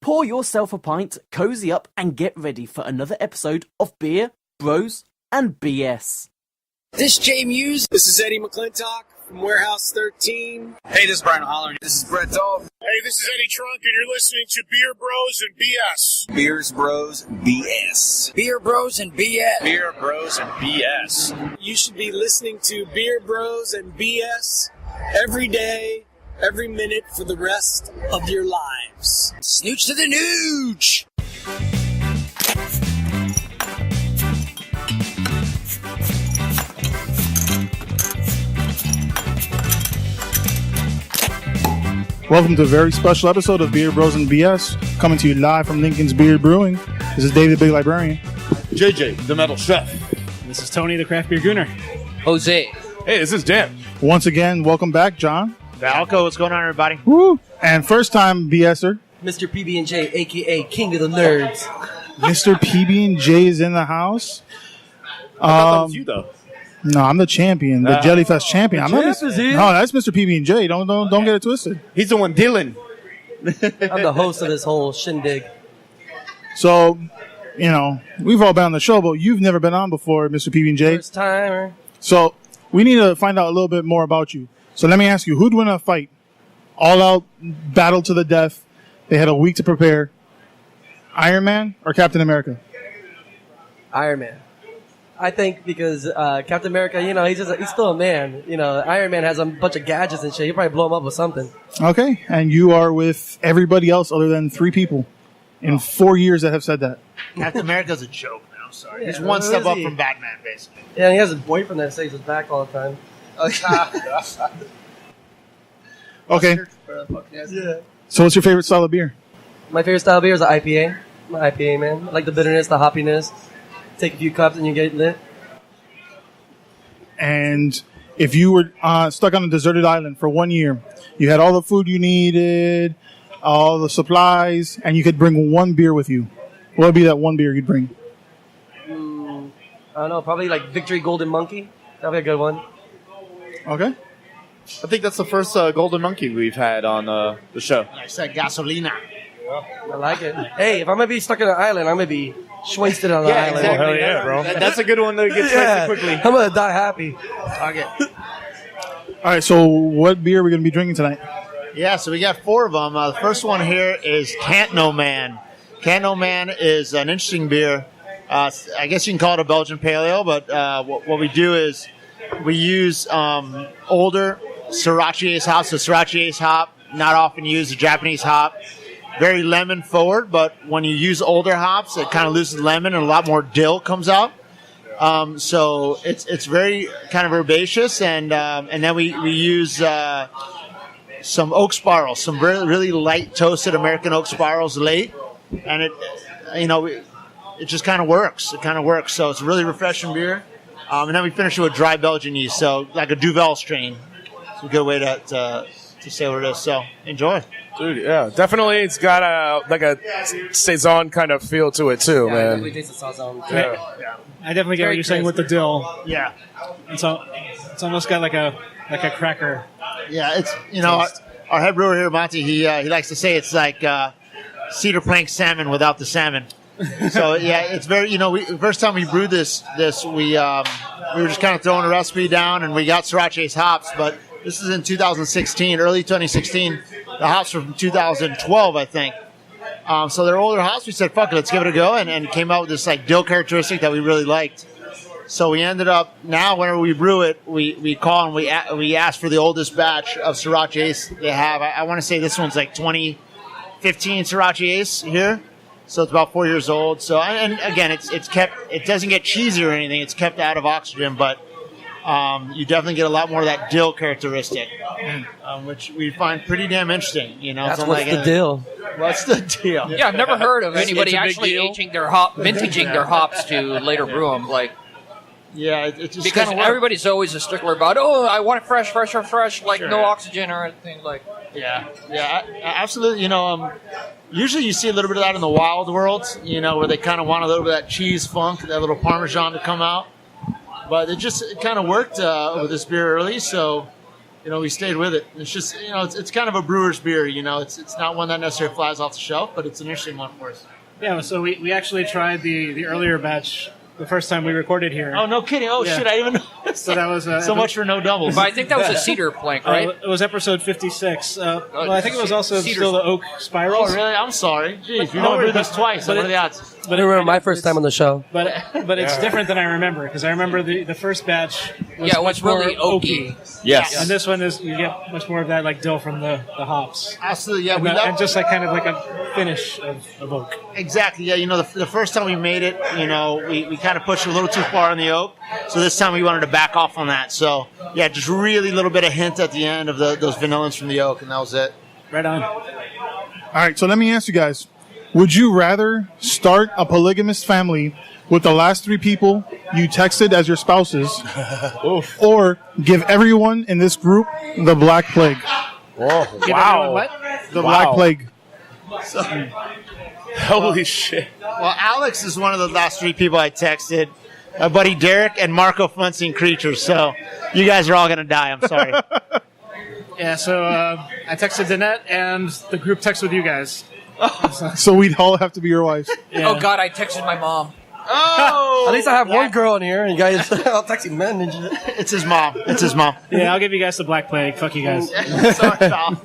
Pour yourself a pint, cozy up, and get ready for another episode of Beer, Bros, and BS. This is Jay Muse. This is Eddie McClintock from Warehouse 13. Hey, this is Brian Holler. This is Brett Dahl. Hey, this is Eddie Trunk, and you're listening to Beer Bros and BS. Beers Bros BS. Beer Bros and BS. Beer Bros and BS. You should be listening to Beer Bros and BS every day, every minute for the rest of your lives. Snooch to the nooch! Welcome to a very special episode of Beer Bros and BS, coming to you live from Lincoln's Beard Brewing. This is David, the Big Librarian. JJ, the Metal Chef. This is Tony, the Craft Beer Gooner. Jose. Hey, this is Dan. Once again, welcome back, John. Falco, what's going on, everybody? Woo! And first time BSer, Mr. PB&J, a.k.a. King of the Nerds. Mr. PB&J is in the house. I thought that was you, though. No, I'm the champion, the Jellyfest champion. I'm not champ is here. No, that's Mr. PB&J. Don't get it twisted. He's the one dealing. I'm the host of this whole shindig. So, we've all been on the show, but you've never been on before, Mr. PB&J. First timer. So, we need to find out a little bit more about you. So, let me ask you, who'd win a fight? All out, battle to the death. They had a week to prepare. Iron Man or Captain America? Iron Man. I think because Captain America, he's still a man. Iron Man has a bunch of gadgets and shit. He'll probably blow him up with something. Okay, and you are with everybody else other than 3 people in 4 years that have said that. Captain America's a joke, man. I'm sorry. Yeah, He's one step up he? from Batman, basically. Yeah, and he has a boyfriend that saves his back all the time. Okay, Yeah. so what's your favorite style of beer? My favorite style of beer is an IPA. I'm an IPA, man. I like the bitterness, the hoppiness. Take a few cups and you get lit. And if you were stuck on a deserted island for 1 year, you had all the food you needed, all the supplies, and you could bring one beer with you, what would be that one beer you'd bring? I don't know, probably like Victory Golden Monkey. That'd be a good one. Okay. I think that's the first Golden Monkey we've had on the show. I said gasolina. I like it. Hey, if I'm going to be stuck on an island, I'm going to be schweinsted on the island. Exactly. Oh, hell yeah, bro. That's a good one to get Yeah, quickly. I'm going to die happy. Okay. All right, so what beer are we going to be drinking tonight? Yeah, so we got 4 of them. The first one here is Can't No Man. Can't No Man is an interesting beer. I guess you can call it a Belgian Pale Ale, but what we do is we use older Sriracha Ace hops. So Sriracha Ace hop, not often used, a Japanese hop. Very lemon forward, but when you use older hops, it kind of loses lemon and a lot more dill comes out. So it's very kind of herbaceous, and then we use some oak spirals, some really light toasted American oak spirals late, and it just kind of works. It kind of works. So it's a really refreshing beer, and then we finish it with dry Belgian yeast, so like a Duvel strain. It's a good way to say what it is. So enjoy. Dude, yeah, definitely. It's got a saison kind of feel to it too, I man. definitely taste the sauce on. Yeah. I definitely get what you're saying with the dill. Yeah. It's almost got like a cracker. Yeah, it's our head brewer here, Monty. He likes to say it's like cedar plank salmon without the salmon. So yeah, it's very first time we brewed this we were just kind of throwing a recipe down and we got Sriracha Ace hops, but this is in 2016, early 2016. The hops were from 2012, I think. So they're older hops. We said, fuck it, let's give it a go, and came out with this like dill characteristic that we really liked. So we ended up, now whenever we brew it, we call and we ask for the oldest batch of Sriracha Ace they have. I want to say this one's like 2015 Sriracha Ace here. So it's about 4 years old. So, and again, it's kept, it doesn't get cheesy or anything. It's kept out of oxygen, but you definitely get a lot more of that dill characteristic, which we find pretty damn interesting. That's what's the deal. What's the deal? Yeah, I've never heard of anybody actually vintaging their hops to later brew them. Yeah, it just because everybody's always a stickler about, I want it fresh, like no oxygen or anything like. Yeah, absolutely. Usually you see a little bit of that in the wild world, where they kind of want a little bit of that cheese funk, that little Parmesan to come out. But it kind of worked with this beer early, so we stayed with it. It's just, it's kind of a brewer's beer. It's not one that necessarily flies off the shelf, but it's an interesting one for us. Yeah, so we actually tried the earlier batch the first time we recorded here. Oh, no kidding. Oh, Yeah. shit, I didn't even know. So that was So much for no doubles. But I think that was a cedar plank, right? It was episode 56. Well, I think it was also Cedar. still the oak spirals. Oh, really? I'm sorry. Jeez, you know we brewed this twice. What are the odds? I remember my first time on the show. But it's different than I remember, because I remember the first batch was Yeah, it was much more really oaky. Yes. And this one is, you get much more of that like dill from the hops. Absolutely, yeah. And just like kind of like a finish of oak. Exactly, yeah. The first time we made it, we kind of pushed a little too far on the oak. So this time we wanted to back off on that. So, yeah, just really little bit of hint at the end of those vanillins from the oak, and that was it. Right on. All right, so let me ask you guys. Would you rather start a polygamous family with the last 3 people you texted as your spouses, or give everyone in this group the Black Plague? Wow. What? The Black Plague. Holy shit. Well, Alex is one of the last 3 people I texted. My buddy Derek and Marco Funsing Creatures. So you guys are all going to die. I'm sorry. Yeah, so I texted Danette, and the group text with you guys. So we'd all have to be your wives. Yeah. Oh, God, I texted my mom. Oh! At least I have one girl in here, and you guys all texting men and shit. It's his mom. It's his mom. Yeah, I'll give you guys the Black Plague. Fuck you guys. Sorry, pal.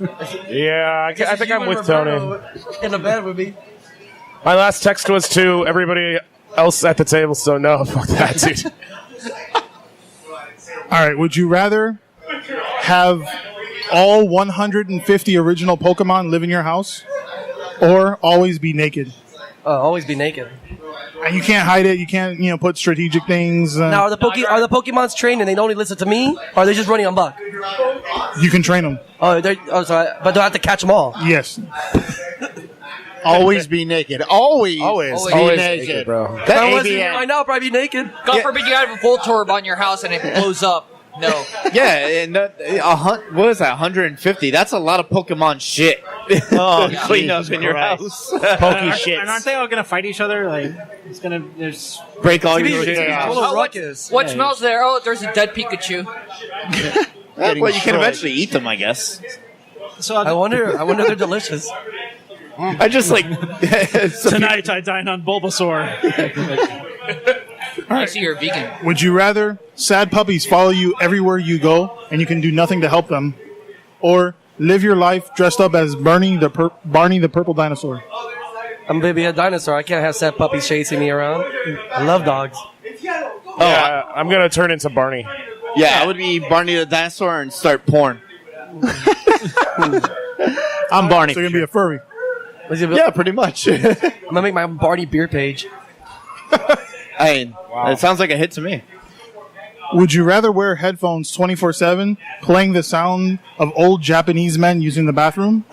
Yeah, I think I'm with Tony. In the bed with me. My last text was to everybody else at the table, so no, fuck that, dude. All right, would you rather have all 150 original Pokemon live in your house, or always be naked? Always be naked. And you can't hide it. You can't, put strategic things. Now, are the Pokemons trained and they only listen to me, or are they just running on buck? You can train them. Sorry, but do I have to catch them all? Yes. Always be naked. Always be naked, bro. If I wasn't here right now, I'd probably be naked. God forbid you have a Voltorb on your house and it blows up. No. Yeah, and what is that? 150. That's a lot of Pokemon shit. Oh, clean up in your house. Pokey shit. And aren't they all going to fight each other? Like, it's going to... There's... Break all your It's shit. a total ruckus. What smells there? Oh, there's a dead Pikachu. Well, you can eventually eat them, I guess. So I wonder if they're delicious. I just like... Tonight I dine on Bulbasaur. I see you're a vegan. Would you rather sad puppies follow you everywhere you go and you can do nothing to help them, or live your life dressed up as Barney the purple dinosaur? I'm going to be a dinosaur. I can't have sad puppies chasing me around. I love dogs. Yeah, I'm going to turn into Barney. Yeah, I would be Barney the dinosaur and start porn. I'm Barney. So you're going to be a furry. Yeah, pretty much. I'm going to make my Barney beer page. It sounds like a hit to me. Would you rather wear headphones 24/7, playing the sound of old Japanese men using the bathroom,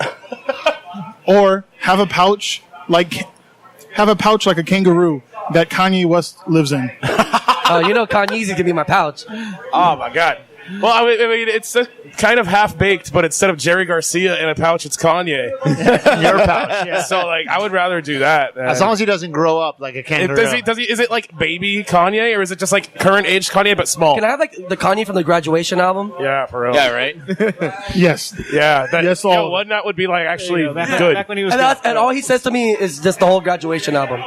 or have a pouch like a kangaroo that Kanye West lives in? Kanye's going to be my pouch. Oh, my God. Well, I mean, it's kind of half-baked, but instead of Jerry Garcia in a pouch, it's Kanye. Your pouch, yeah. So, I would rather do that. As long as he doesn't grow up like a kangaroo. Is it like baby Kanye, or is it just like current age Kanye, but small? Can I have the Kanye from the Graduation album? Yeah, for real. Yeah, right? Yes. Yeah. Yes, all. One that would be actually back good. Back when he was And all he says to me is just the whole Graduation album.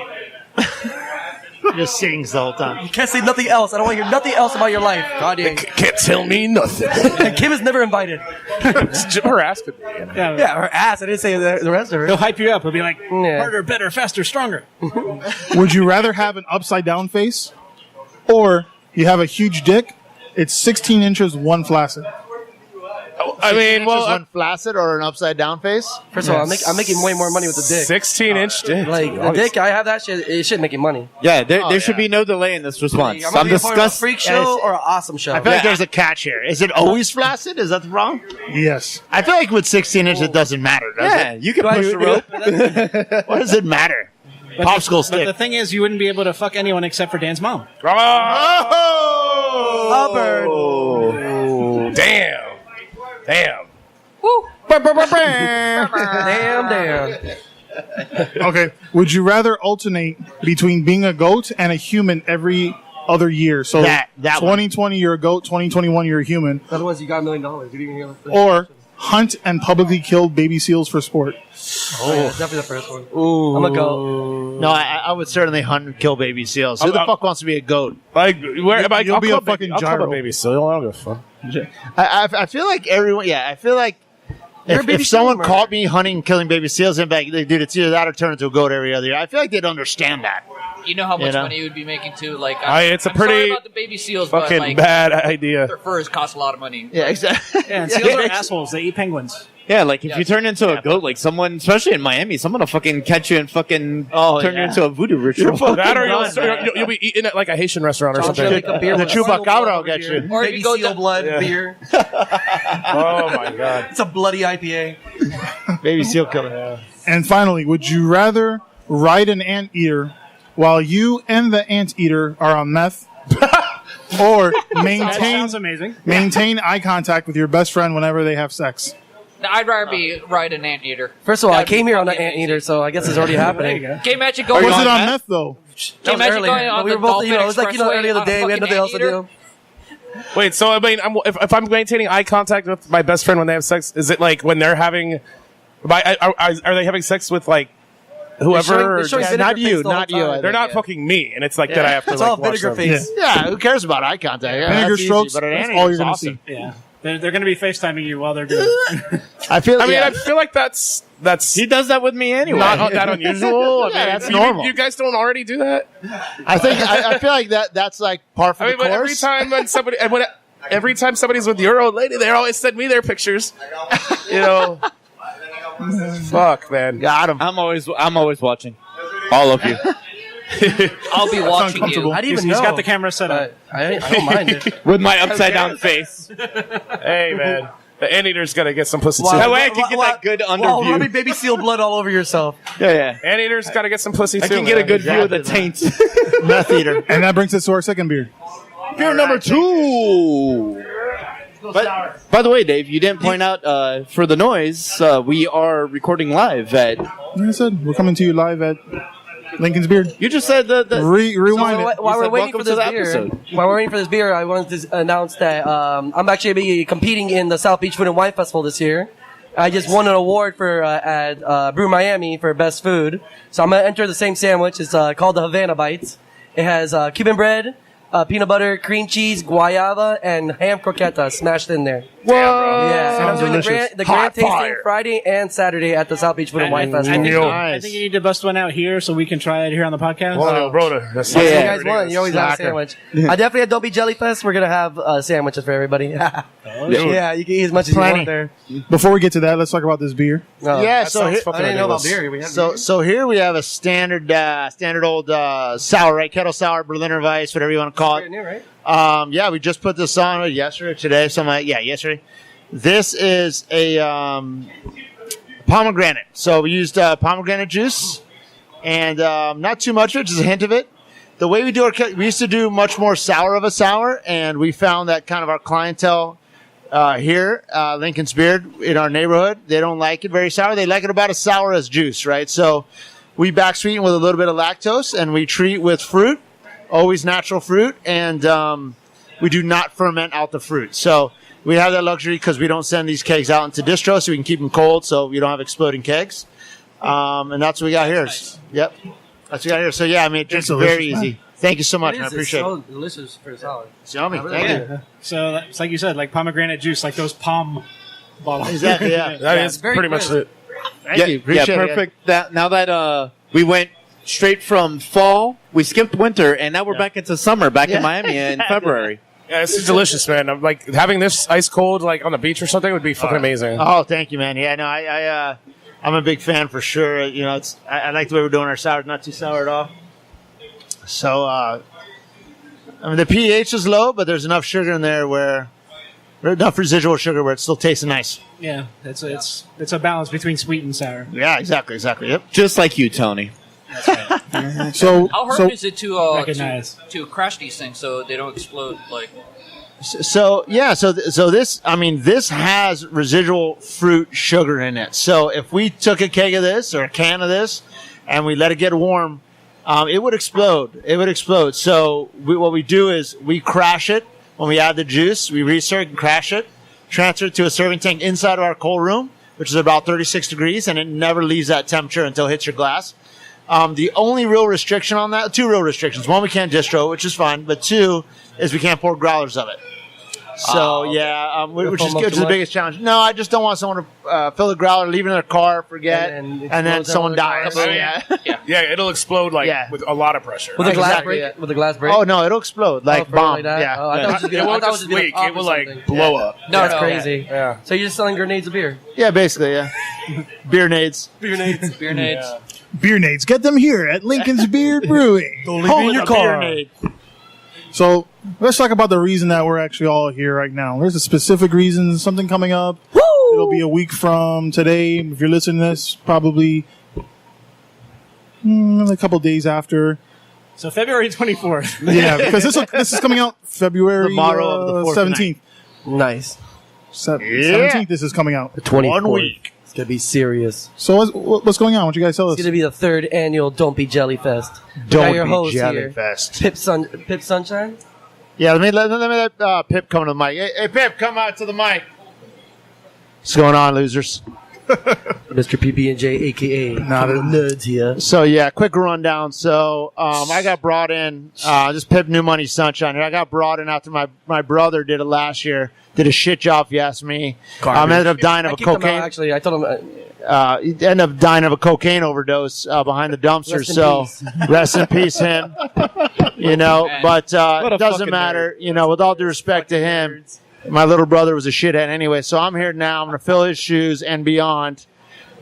Just sings the whole time. You can't say nothing else. I don't want to hear nothing else about your life. Kanye. Can't tell me nothing. Kim is never invited. Her ass could be. Yeah, her ass. I didn't say the rest of her. He'll hype you up. He'll be like, Yeah. harder, better, faster, stronger. Would you rather have an upside down face, or you have a huge dick? It's 16 inches, one flaccid. I mean, one flaccid or an upside down face. First of all, I'm making way more money with the dick. 16-inch dick. Like, the dick, I have that shit. It should making money. Yeah, there should be no delay in this response. I'm be a part of a freak show or an awesome show. I feel like there's a catch here. Is it always flaccid? Is that wrong? Yes. I feel like with 16 inches, it doesn't matter, does it? You can push the rope. What does it matter? Popsicle But stick. the thing is, you wouldn't be able to fuck anyone except for Dan's mom. Hubbard. Oh, damn. Woo. Damn. Okay. Would you rather alternate between being a goat and a human every other year. So That 2020 you're a goat, 2021 you're a human. Otherwise, you got $1 million. You didn't even hear the Or hunt and publicly kill baby seals for sport. Oh, yeah, definitely the first one. Ooh. I'm a goat. No, I would certainly hunt and kill baby seals. Who the fuck wants to be a goat? Like, where? You'll be a fucking I'll gyro. cover baby seal. I don't give a fuck. I feel like everyone. Yeah, I feel like if someone caught me hunting and killing baby seals, and like, dude, it's either that or turn into a goat every other year. I feel like they'd understand that. You know how much You know? money you would be making too. Like, It's a I'm sorry pretty about the baby seals, but fucking like, bad idea. their furs cost a lot of money. Yeah, exactly. Yeah, and seals are assholes. They eat penguins. Yeah, like if you turn into a goat, like someone, especially in Miami, someone will fucking catch you and fucking turn you into a voodoo ritual. That or you'll be eating at like a Haitian restaurant or something. Like a beer The with chupacabra will get you. Or baby you go seal down, blood beer. Oh my god. It's a bloody IPA. Baby seal killer. And finally, would you rather ride an anteater while you and the anteater are on meth? Or That maintain sounds amazing. eye contact with your best friend whenever they have sex? I'd rather be ride an anteater. First of all, I That'd be came here on an fucking anteater, so I guess it's already happening. There you go. Can you imagine going Was on it on that? meth though? Can you imagine going on we the were both, Dolphin it was like, Expressway earlier in the on a day, we had fucking nothing else to anteater? do. Wait, so I mean, if I'm maintaining eye contact with my best friend when they have sex, is it like when they're having? Are they having sex with like whoever? They're showing Yeah, vinegar not face you, the whole not you, time. I They're not fucking me, and it's like that I have to It's like all watch vinegar them. face. Yeah, who cares about eye contact? Yeah, Vinegar that's easy, strokes, but an that's anteater all you're is going to awesome. see. Yeah. They're going to be FaceTiming you while they're doing it. I feel. I mean, yeah. I feel like that's He does that with me anyway. not that unusual. I mean, Yeah, that's you- normal. You guys don't already do that. I think I feel like that's like par for I mean, the but course. every time somebody's with your old lady, they always send me their pictures. You know, fuck, man. Got him. I'm always watching. All of you. I'll be watching you. I didn't even He's know. got the camera set up. I don't mind it. With my upside down face. Hey, man. The anteater's got to get some pussy, too. That way I can get that good Wow, underview. rubbing baby seal blood all over yourself. Yeah. Anteater's got to get some pussy, too. I can get a man. good view of the Exactly, taint. Meth eater. And that brings us to our second beer. Beer number 2. But, by the way, Dave, you didn't point out for the noise, we are recording live at... Like I said, we're coming to you live at Lincoln's Beard. You just said the Rewind it. While we're said waiting welcome for to this the beer, episode. while we're waiting for this beer, I wanted to announce that I'm actually be competing in the South Beach Food and Wine Festival this year. I just won an award for at Brew Miami for best food, so I'm gonna enter the same sandwich. It's called the Havana Bites. It has Cuban bread, peanut butter, cream cheese, guayaba, and ham croqueta smashed in there. Whoa! Yeah, and I'm Sounds doing delicious. the grand Hot tasting fire. Friday and Saturday at the South Beach Food and Wine I Festival. think, Nice. I think you need to bust one out here so we can try it here on the podcast. Whoa, brother. That's You Yeah. guys want? You always have a Slacker. sandwich. I definitely at Dolby Jellyfest. We're gonna have sandwiches for everybody. Yeah, you can eat as much as Plenty. you want there. Before we get to that, let's talk about this beer. No. Yeah, That so sounds here, fucking I didn't know about ridiculous. beer. We have beer. so here we have a standard old sour, right? Kettle sour, Berliner Weiss, whatever you want to call it. Brand new, right? Yeah, we just put this on yesterday, today, something like yesterday. This is a pomegranate. So we used pomegranate juice, and not too much of it, just a hint of it. The way we do we used to do much more sour of a sour, and we found that kind of our clientele here, Lincoln's Beard, in our neighborhood, they don't like it very sour. They like it about as sour as juice, right? So we back sweeten with a little bit of lactose, and we treat with fruit, always natural fruit, and we do not ferment out the fruit. So we have that luxury because we don't send these kegs out into distro, so we can keep them cold, so you don't have exploding kegs. And that's what we got here. Yep, that's what we got here. So yeah, I mean, it's very easy. Thank you so much, man. I appreciate so it. delicious for salad. It's yummy. really Thank like you. So it's like you said, like pomegranate juice, like those palm bottles. Exactly. Yeah. That Yeah, is it's very pretty much good. it. Thank you. Appreciate it. perfect. Now that we went straight from fall, we skipped winter, and now we're back into summer, back in Miami in February. Yeah, this is delicious, man. I'm like having this ice cold, like on the beach or something, would be fucking amazing. Oh, thank you, man. Yeah, no, I'm a big fan for sure. You know, I like the way we're doing our sour. Not too sour at all. So, I mean, the pH is low, but there's enough sugar in there enough residual sugar where it still tastes nice. Yeah, it's a balance between sweet and sour. Yeah, exactly. Yep. Just like you, Tony. So, How hard is it to Recognize. to crash these things so they don't explode? Like, So this, I mean, this has residual fruit sugar in it. So if we took a keg of this or a can of this and we let it get warm, it would explode. It would explode. So what we do is we crash it when we add the juice. We recirc and crash it, transfer it to a serving tank inside of our cold room, which is about 36 degrees, and it never leaves that temperature until it hits your glass. The only real restriction on that, 2 real restrictions. One, we can't distro, which is fine, but 2 is we can't pour growlers of it. So, which is the biggest challenge. No, I just don't want someone to fill the growler, leave it in their car, forget, and then someone dies. Yeah, it'll explode with a lot of pressure. With a glass break? With a glass break? Oh, no, it'll explode like bomb. Like that? Oh, I thought It won't just leak. It will blow up. No, that's crazy. Yeah. So you're just selling grenades of beer? Yeah, basically, yeah. Beer nades. Beer nades. Beer nades. Beer nades. Get them here at Lincoln's Beard Brewing. Don't leave in your car. So let's talk about the reason that we're actually all here right now. There's a specific reason, something coming up. Woo! It'll be a week from today. If you're listening to this, probably a couple days after. So February 24th. Yeah, because this is coming out February Tomorrow of the 17th. Nice. 17th this is coming out. The 24th. 1 week. It's going to be serious. So what's going on? What you guys tell us? It's going to be the 3rd annual Don't Be Jelly Fest. Don't your Be host Jelly here. Fest. Pip Sunshine? Yeah, let me let Pip come to the mic. Hey, Pip, come out to the mic. What's going on, losers? Mr. PB&J, a.k.a. Not a nerds here. So, yeah, quick rundown. So, I got brought in, this Pip New Money Sunshine here. I got brought in after my brother did it last year. Did a shit job, if you ask me. Ended up dying of a cocaine. Actually, I told him. He ended up dying of a cocaine overdose behind the dumpster. So, rest in peace, him. But it doesn't matter. With all due respect to him, my little brother was a shithead anyway. So I'm here now. I'm going to fill his shoes and beyond.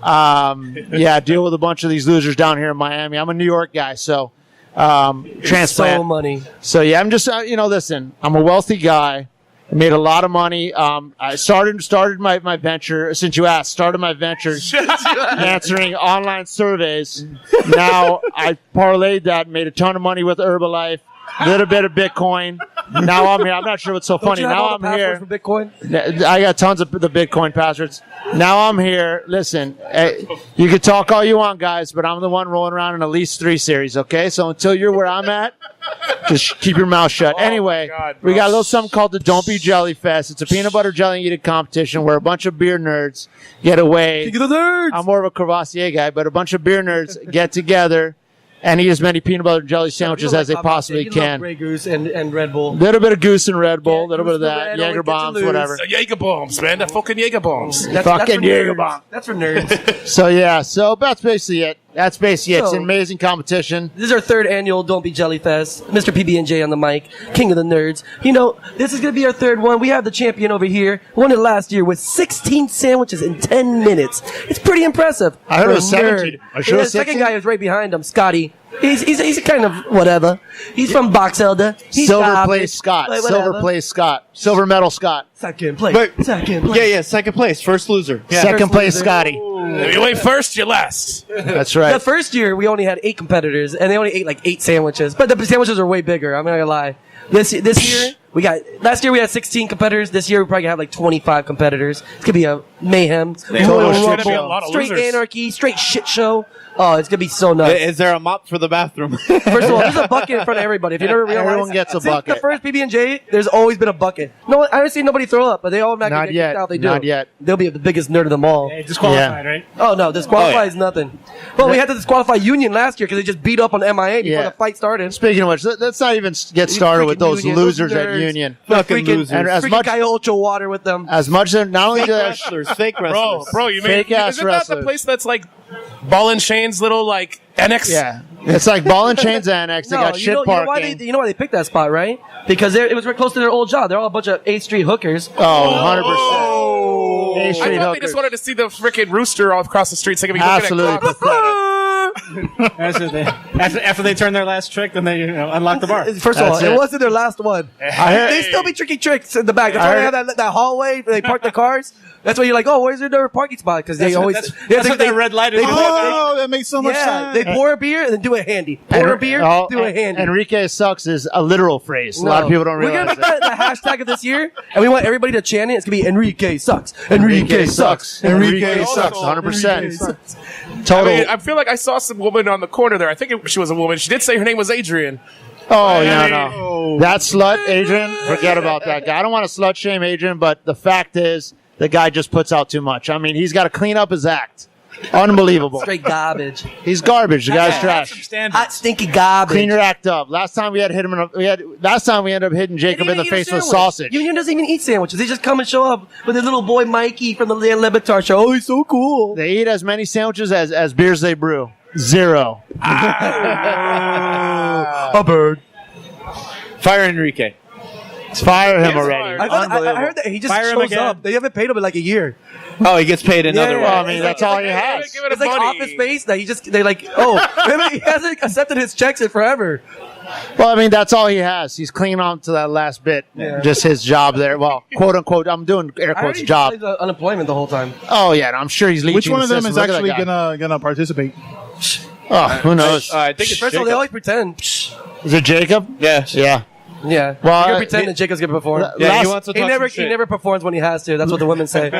Deal with a bunch of these losers down here in Miami. I'm a New York guy, so transplant. So money. So yeah, I'm just listen. I'm a wealthy guy. I made a lot of money. I started my venture, since you asked, answering online surveys. Now I parlayed that, made a ton of money with Herbalife, a little bit of Bitcoin. Now I'm here. I'm not sure what's so funny. Now I'm here. For Bitcoin? I got tons of the Bitcoin passwords. Now I'm here. Listen, you can talk all you want, guys, but I'm the one rolling around in at least 3 series, okay? So until you're where I'm at, just keep your mouth shut. Anyway, we got a little something called the Don't Be Jelly Fest. It's a peanut butter jelly eating competition where a bunch of beer nerds get away. King of the nerds! I'm more of a Crevassier guy, but a bunch of beer nerds get together and eat as many peanut butter and jelly sandwiches as they possibly can. Grey Goose and Red Bull. A little bit of Goose and Red Bull, a little bit of that. Jaeger bombs, whatever. Jaeger bombs, man. The fucking Jaeger bombs. Fucking Jaeger bombs. That's for nerds. So that's basically it. It's an amazing competition. This is our 3rd annual Don't Be Jelly Fest. Mr. PB&J on the mic, king of the nerds. This is going to be our 3rd one. We have the champion over here. Won it last year with 16 sandwiches in 10 minutes. It's pretty impressive. I heard it was 17. The second guy is right behind him, Scotty. He's kind of whatever. He's from Boxelder. Silver place Scott. Silver medal Scott. Second place. Second place. Yeah, second place. First loser. Yeah. Second place Scotty. If you ain't first, you're last. That's right. The first year, we only had 8 competitors, and they only ate like 8 sandwiches. But the sandwiches are way bigger. I'm not gonna lie. This year, last year we had 16 competitors. This year we probably have like 25 competitors. It's gonna be a mayhem. It's gonna be a lot of straight losers. anarchy, straight shit show. Oh, it's gonna be so nuts. Is there a mop for the bathroom? First of all, there's a bucket in front of everybody. If you never realized, everyone gets a bucket. Since the first PB&J, there's always been a bucket. No, I haven't seen nobody throw up, but they all not yet. Out. They do. Not yet. They'll be the biggest nerd of them all. Hey, disqualified, right? Oh no, disqualify is nothing. Well, we had to disqualify Union last year because they just beat up on MIA before the fight started. Speaking of which, let's not even get started with those losers at Union. Fucking losers. And as much Cayocho water with them. As much as not only fake wrestlers, fake wrestlers. Bro, you mean fake ass isn't wrestlers. that the place that's like Ball and Chain's little like annex? Yeah, it's like Ball and Chain's annex. They got shit parking. You know why they picked that spot, right? Because it was right close to their old job. They're all a bunch of 8th Street hookers. Oh, 100%. 8th Street I thought they just wanted to see the freaking rooster all across the street so they could be looking at clocks. After they turn their last trick, then they unlock the bar. First of all, it wasn't their last one. They still be tricky tricks in the back. That's why they have that hallway where they park the cars. That's why you're like, oh, where's their parking spot? Because they always that's what their red light is. That makes so much sense. They pour a beer and then do a handy. Pour a beer, do a handy. Enrique sucks is a literal phrase. A lot of people don't realize We're gonna make the hashtag of this year, and we want everybody to chant it. It's gonna be Enrique sucks. Enrique sucks. Enrique sucks. 100%. Total. I feel like I saw some woman on the corner there. I think she was a woman. She did say her name was Adrian. Oh, yeah, no. That slut, Adrian, forget about that guy. I don't want to slut shame Adrian, but the fact is the guy just puts out too much. I mean, he's got to clean up his act. Unbelievable. Straight garbage. He's garbage. The guy's trash. Hot, stinky garbage. Clean your act up. Last time we had hit him. Last time we ended up hitting Jacob in the face with sausage. Union doesn't even eat sandwiches. They just come and show up with their little boy Mikey from the Leon Levitar show. Oh, he's so cool. They eat as many sandwiches as beers they brew. 0. A bird. Fire Enrique. Fire him already. I heard that he just shows up. They haven't paid him in like a year. Oh, he gets paid another way. Well, I mean, that's all he has. It's like Office Space that they're like, he hasn't accepted his checks in forever. Well, I mean, that's all he has. He's clinging on to that last bit. Yeah. Just his job there. Well, quote unquote, I'm doing air quotes job. He's unemployment the whole time. Oh, yeah. I'm sure he's leeching. Which one of the them is system. Look at actually that guy. gonna participate? Oh, who knows? I think it's First of all, they always pretend. Is it Jacob? Yeah. Yeah. Yeah. Well, you pretend that Jacob's gonna perform. Yeah, he wants to talk some He shit. never performs when he has to. That's what the women say.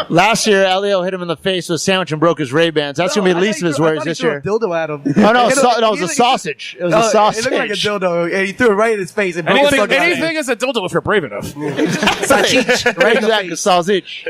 Last year, Elio hit him in the face with a sandwich and broke his Ray-Bans. That's going to be the least of his worries this year. He threw a dildo at him. Oh, no, it was a sausage. It was a sausage. It looked like a dildo, and he threw it right in his face. And broke his fucking Anything is a dildo if you're brave enough. Sausage. Right in the Exactly, face. sausage.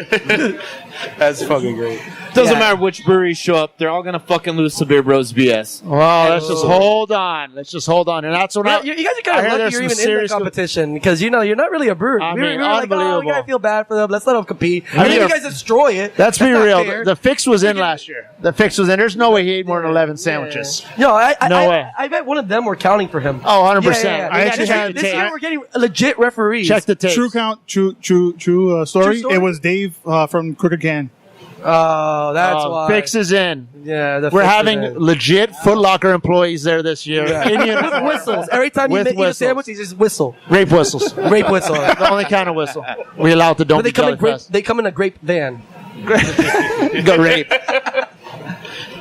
That's fucking great. Doesn't matter which breweries show up. They're all going to fucking lose to Beer Bros BS. Well, let's just hold on. And that's what You guys are kind of lucky you're even in the competition because, you're not really a brewery. I we mean, were like, unbelievable. we gotta feel bad for them. Let's let them compete. I And mean, then you guys destroy it. Let's be That's not real. fair. The fix was in last year. The fix was in. There's no way he ate more than 11 sandwiches. No, No way. I bet one of them were counting for him. Oh, 100%. Yeah. I actually had This year we're getting legit referees. Check the tape. True story. It was Dave from Crooked Can. Oh, that's why. Fix is in. Yeah, We're having legit Foot Locker employees there this year. Yeah. In With uniform. whistles. Every time you With eat a whistles. sandwich, you just whistle. Rape whistles. Rape whistle. The only kind of whistle. We allow it to don't But be they come in a grape van. Go rape.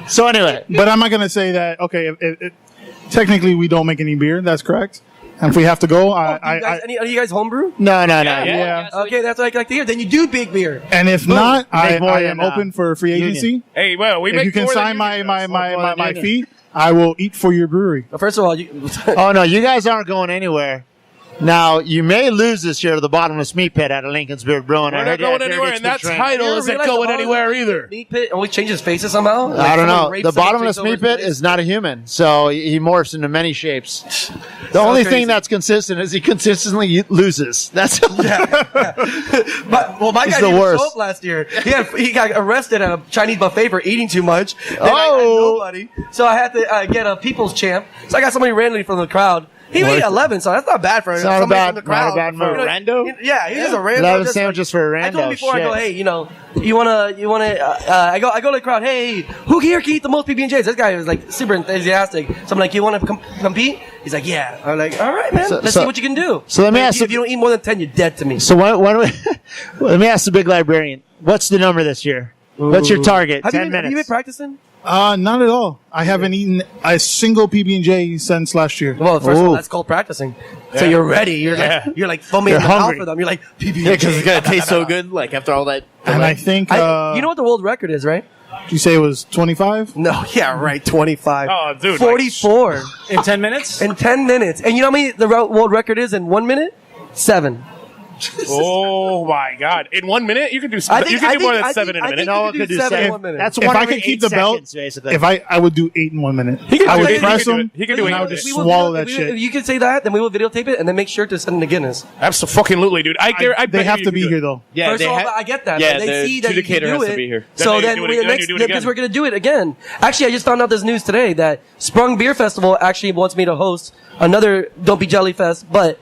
So anyway. But I'm not gonna say that. Okay, technically we don't make any beer. That's correct. And if we have to go, Are you guys homebrew? No. Yeah. Okay, that's what I like to hear. Then you do big beer. And if Boom. not, Make more I than, am open for free agency. union. Hey, well, we If make you can more sign than my fee, I will eat for your brewery. First of all, Oh no, you guys aren't going anywhere. Now you may lose this year to the bottomless meat pit out of Lincoln's Beer Brewing. We're not going anywhere, and that title isn't going anywhere either. Meat pit always changes faces somehow. Like I don't someone know. rapes The him and bottomless takes over meat his pit place. is not a human, so he morphs into many shapes. The only crazy. thing that's consistent is he consistently loses. That's But, my He's guy the didn't worst. show up last year. He got arrested at a Chinese buffet for eating too much. Then I had nobody. So I had to get a people's champ. So I got somebody randomly from the crowd. He ate 11, so that's not bad for It's not a somebody bad- from the crowd. not a bad move. You know, Rando? Yeah, he's just a rando. 11 just sandwiches for a I told him rando. before I go, Shit. hey, you wanna, I go to the crowd, hey, who here can eat the most PB&Js? This guy was like super enthusiastic. So I'm like, you want to compete? He's like, yeah. I'm like, all right, man. Let's see what you can do. So let me But ask if you don't eat more than 10, you're dead to me. So let me ask the big librarian. What's the number this year? What's your target? Have 10 you minutes. been practicing? Not at all. I haven't eaten a single PB&J since last year. Well, first of all, that's called practicing. So you're ready. You're like foaming You're in the mouth hungry. for them. You're like PB&J. Yeah, because it's going to taste so good, like, after all that. And I think, you know what the world record is, right? did you say it was 25? No, yeah, right, 25. Oh, dude. 44 In 10 minutes? in 10 minutes. And you know how many the world record is in 1 minute? 7. Oh my God! In 1 minute, you can do more than 7 in a minute. No one could do 7 in 1 minute. That's If one I every could keep 8 the belt, seconds, basically. if I would do 8 in 1 minute. can I do would it. press He can do them, it. He can do it. and I would just We will swallow video- that shit. If you can say that, then we will videotape it and then make sure to send it to Guinness. Absolutely, dude. I bet They have you to can be do here, it. though. Yeah, First of all, I get that. Yeah, they the see that you can adjudicator do has it. to be here. So Then then, you do it again, you do it because again. we're going to do it again. Actually, I just found out this news today that Sprung Beer Festival actually wants me to host another Don't Be Jelly Fest, but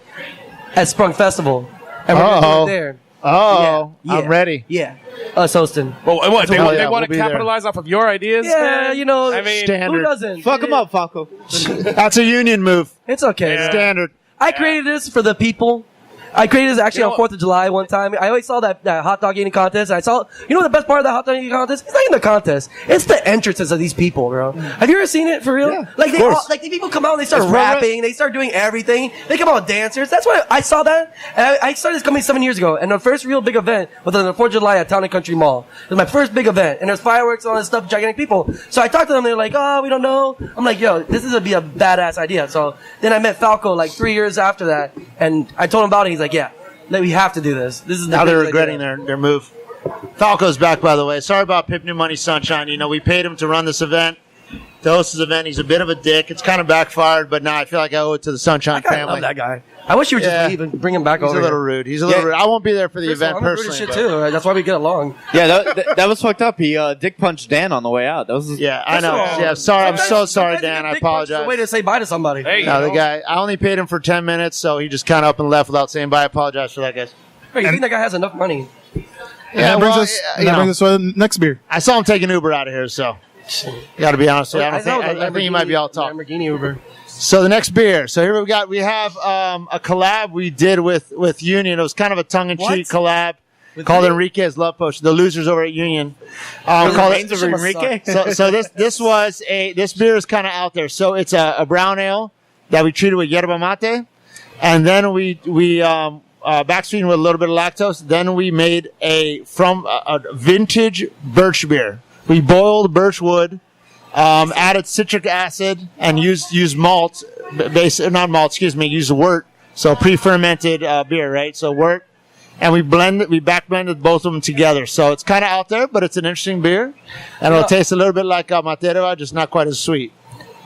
at Sprung Festival. And we're going to do it there. Oh, Yeah. I'm ready. Yeah. Us hosting. Well, what they, Oh, want yeah, to we'll be there. capitalize off of your ideas? Yeah, man? you know, I mean, Standard. who doesn't? Fuck him up, Falco. That's a union move. It's okay. Yeah. Standard. I created this for the people, I created this actually on 4th of July one time. I always saw that hot dog eating contest. I saw, you know what the best part of that hot dog eating contest? It's not even the contest. It's the entrances of these people, bro. Have you ever seen it for real? Yeah, like the people come out and they start rapping. They start doing everything. They come out with dancers. That's why I saw that. And I started this company 7 years ago. And the first real big event was on the 4th of July at Town and Country Mall. It was my first big event. And there's fireworks and all this stuff, gigantic people. So I talked to them. They're like, oh, we don't know. I'm like, yo, this is going to be a badass idea. So then I met Falco like 3 years after that. And I told him about it. He's like, yeah. We have to do this. This is now they're regretting their move. Falco's back, by the way. Sorry about Pip New Money Sunshine. You know, we paid him to run this event, to host this event. He's a bit of a dick. It's kind of backfired, but now I feel like I owe it to the Sunshine family. I love that guy. I wish you would just leave and bring him back over. He's a little rude. He's a little rude. I won't be there for the event personally. Shit too. Right? That's why we get along. Yeah, that was fucked up. He dick punched Dan on the way out. That was I know. Yeah, sorry. I'm so sorry, Dan. I apologize. It's a way to say bye to somebody. The guy. I only paid him for 10 minutes, so he just kind of up and left without saying bye. I apologize for that, guys. Wait, you think that guy has enough money? That brings us to the next beer. I saw him take an Uber out of here, so got to be honest with you. I think he might be all talk. Lamborghini Uber. So the next beer. So here we have a collab we did with Union. It was kind of a tongue-in-cheek collab called Enrique's Love Potion. The losers over at Union. Called it Enrique. So this beer is kind of out there. So it's a brown ale that we treated with yerba mate, and then we backsweetened with a little bit of lactose. Then we made a vintage birch beer. We boiled birch wood. Added citric acid and used malt, used wort, so pre-fermented beer, right? So wort, and we back blended both of them together. So it's kind of out there, but it's an interesting beer, and it'll taste a little bit like Materva, just not quite as sweet.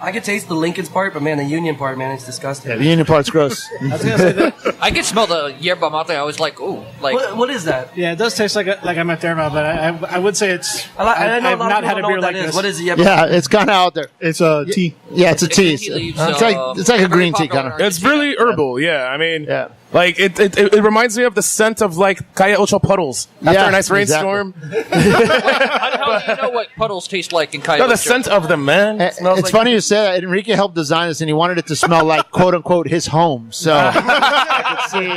I could taste the Lincoln's part, but man, the Union part, man, it's disgusting. Yeah, the Union part's gross. I was gonna say that. I could smell the yerba mate. I was like, ooh, like what is that? Yeah, it does taste like a Materva, but I would say it's. I know I've not had a beer like this. What is yerba? Yeah, it's kind of out there. It's a tea. Yeah, it's a tea. It's like a green tea kind of. It's really herbal. Yeah, I mean, like it reminds me of the scent of like Calle Ocho puddles after a nice rainstorm. How do you know what puddles taste like in Calle No, Ocho? the scent of them, man. It's funny you say that. Enrique helped design this, and he wanted it to smell like "quote unquote" his home. So I could see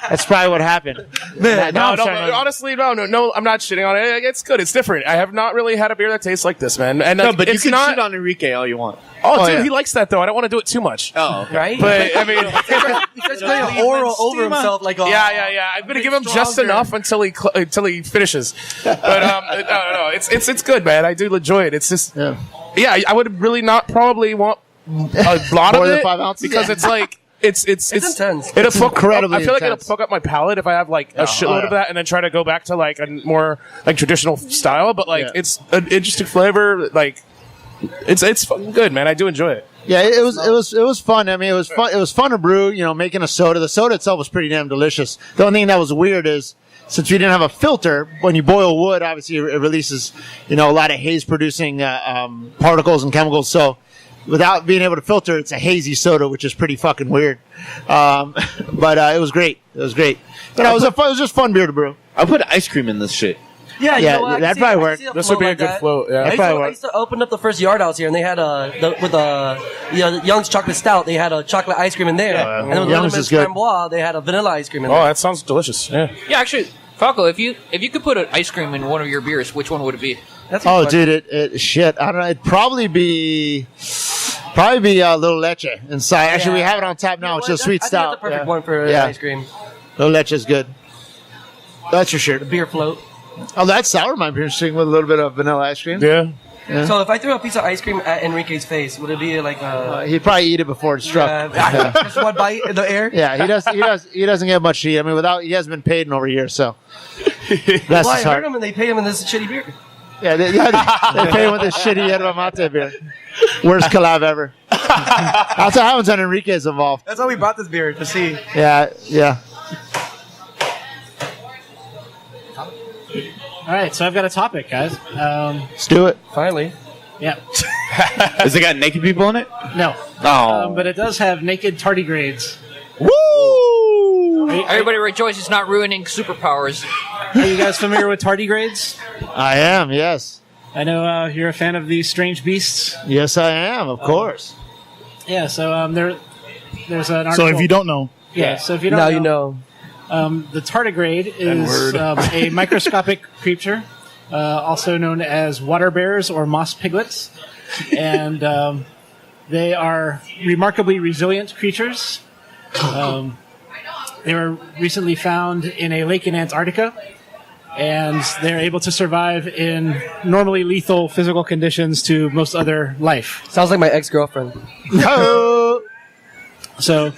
that's probably what happened. Man, honestly, no, I'm not shitting on it. It's good. It's different. I have not really had a beer that tastes like this, man. And but you it's can not shit on Enrique all you want. Oh, dude, he likes that though. I don't want to do it too much. Oh, okay. Right? But I mean, he's going oral over himself, like yeah. I'm gonna give him just enough until he finishes. But no, it's good, man. I do enjoy it. It's just I would really not probably want a lot of it 5 ounces? because it's like. It's intense. It's incredibly I feel like intense. it'll fuck up my palate if I have like a shitload of that and then try to go back to like a more like traditional style. But like it's an interesting flavor. Like it's fucking good, man. I do enjoy it. Yeah, it was fun. I mean, it was fun to brew. You know, making a soda. The soda itself was pretty damn delicious. The only thing that was weird is since we didn't have a filter, when you boil wood, obviously it releases a lot of haze producing particles and chemicals. So without being able to filter, it's a hazy soda, which is pretty fucking weird. But it was great. It was great. But it was just fun beer to brew. I put ice cream in this shit. Yeah, you know what? that'd probably work. This would be a good float. Yeah, I used to open up the first Yard House here, and they had Young's chocolate stout. They had a chocolate ice cream in there, and then with Young's is good. Framboise, they had a vanilla ice cream in there. Oh, that sounds delicious. Yeah. Yeah, actually, Falco, if you could put an ice cream in one of your beers, which one would it be? Dude, shit. I don't know. It'd probably be a little leche inside. Actually, we have it on tap now. It's just sweet stout. That's the perfect one for ice cream. Little leche is good. That's for sure. The beer float. Oh, that sour might be interesting with a little bit of vanilla ice cream. Yeah. So if I threw a piece of ice cream at Enrique's face, would it be like he'd probably eat it before it struck. Just one bite in the air? Yeah, he doesn't get much to eat. I mean, he hasn't been paid in over a year, so that's I heard him and they pay him in this shitty beer. Yeah, they pay him with this shitty yerba mate beer. Worst collab ever. That's what happens when Enrique's involved. That's why we bought this beer, to see. Yeah. All right, so I've got a topic, guys. Let's do it. Finally. Yeah. Has it got naked people in it? No. Oh. But it does have naked tardigrades. Woo! Everybody rejoices not ruining superpowers. Are you guys familiar with tardigrades? I am, yes. I know you're a fan of these strange beasts. Yes, I am, of course. Yeah, so there's an article. So if you don't know. Yeah, so if you don't now you know. The tardigrade is a microscopic creature, also known as water bears or moss piglets. And they are remarkably resilient creatures. They were recently found in a lake in Antarctica, and they're able to survive in normally lethal physical conditions to most other life. Sounds like my ex-girlfriend. So,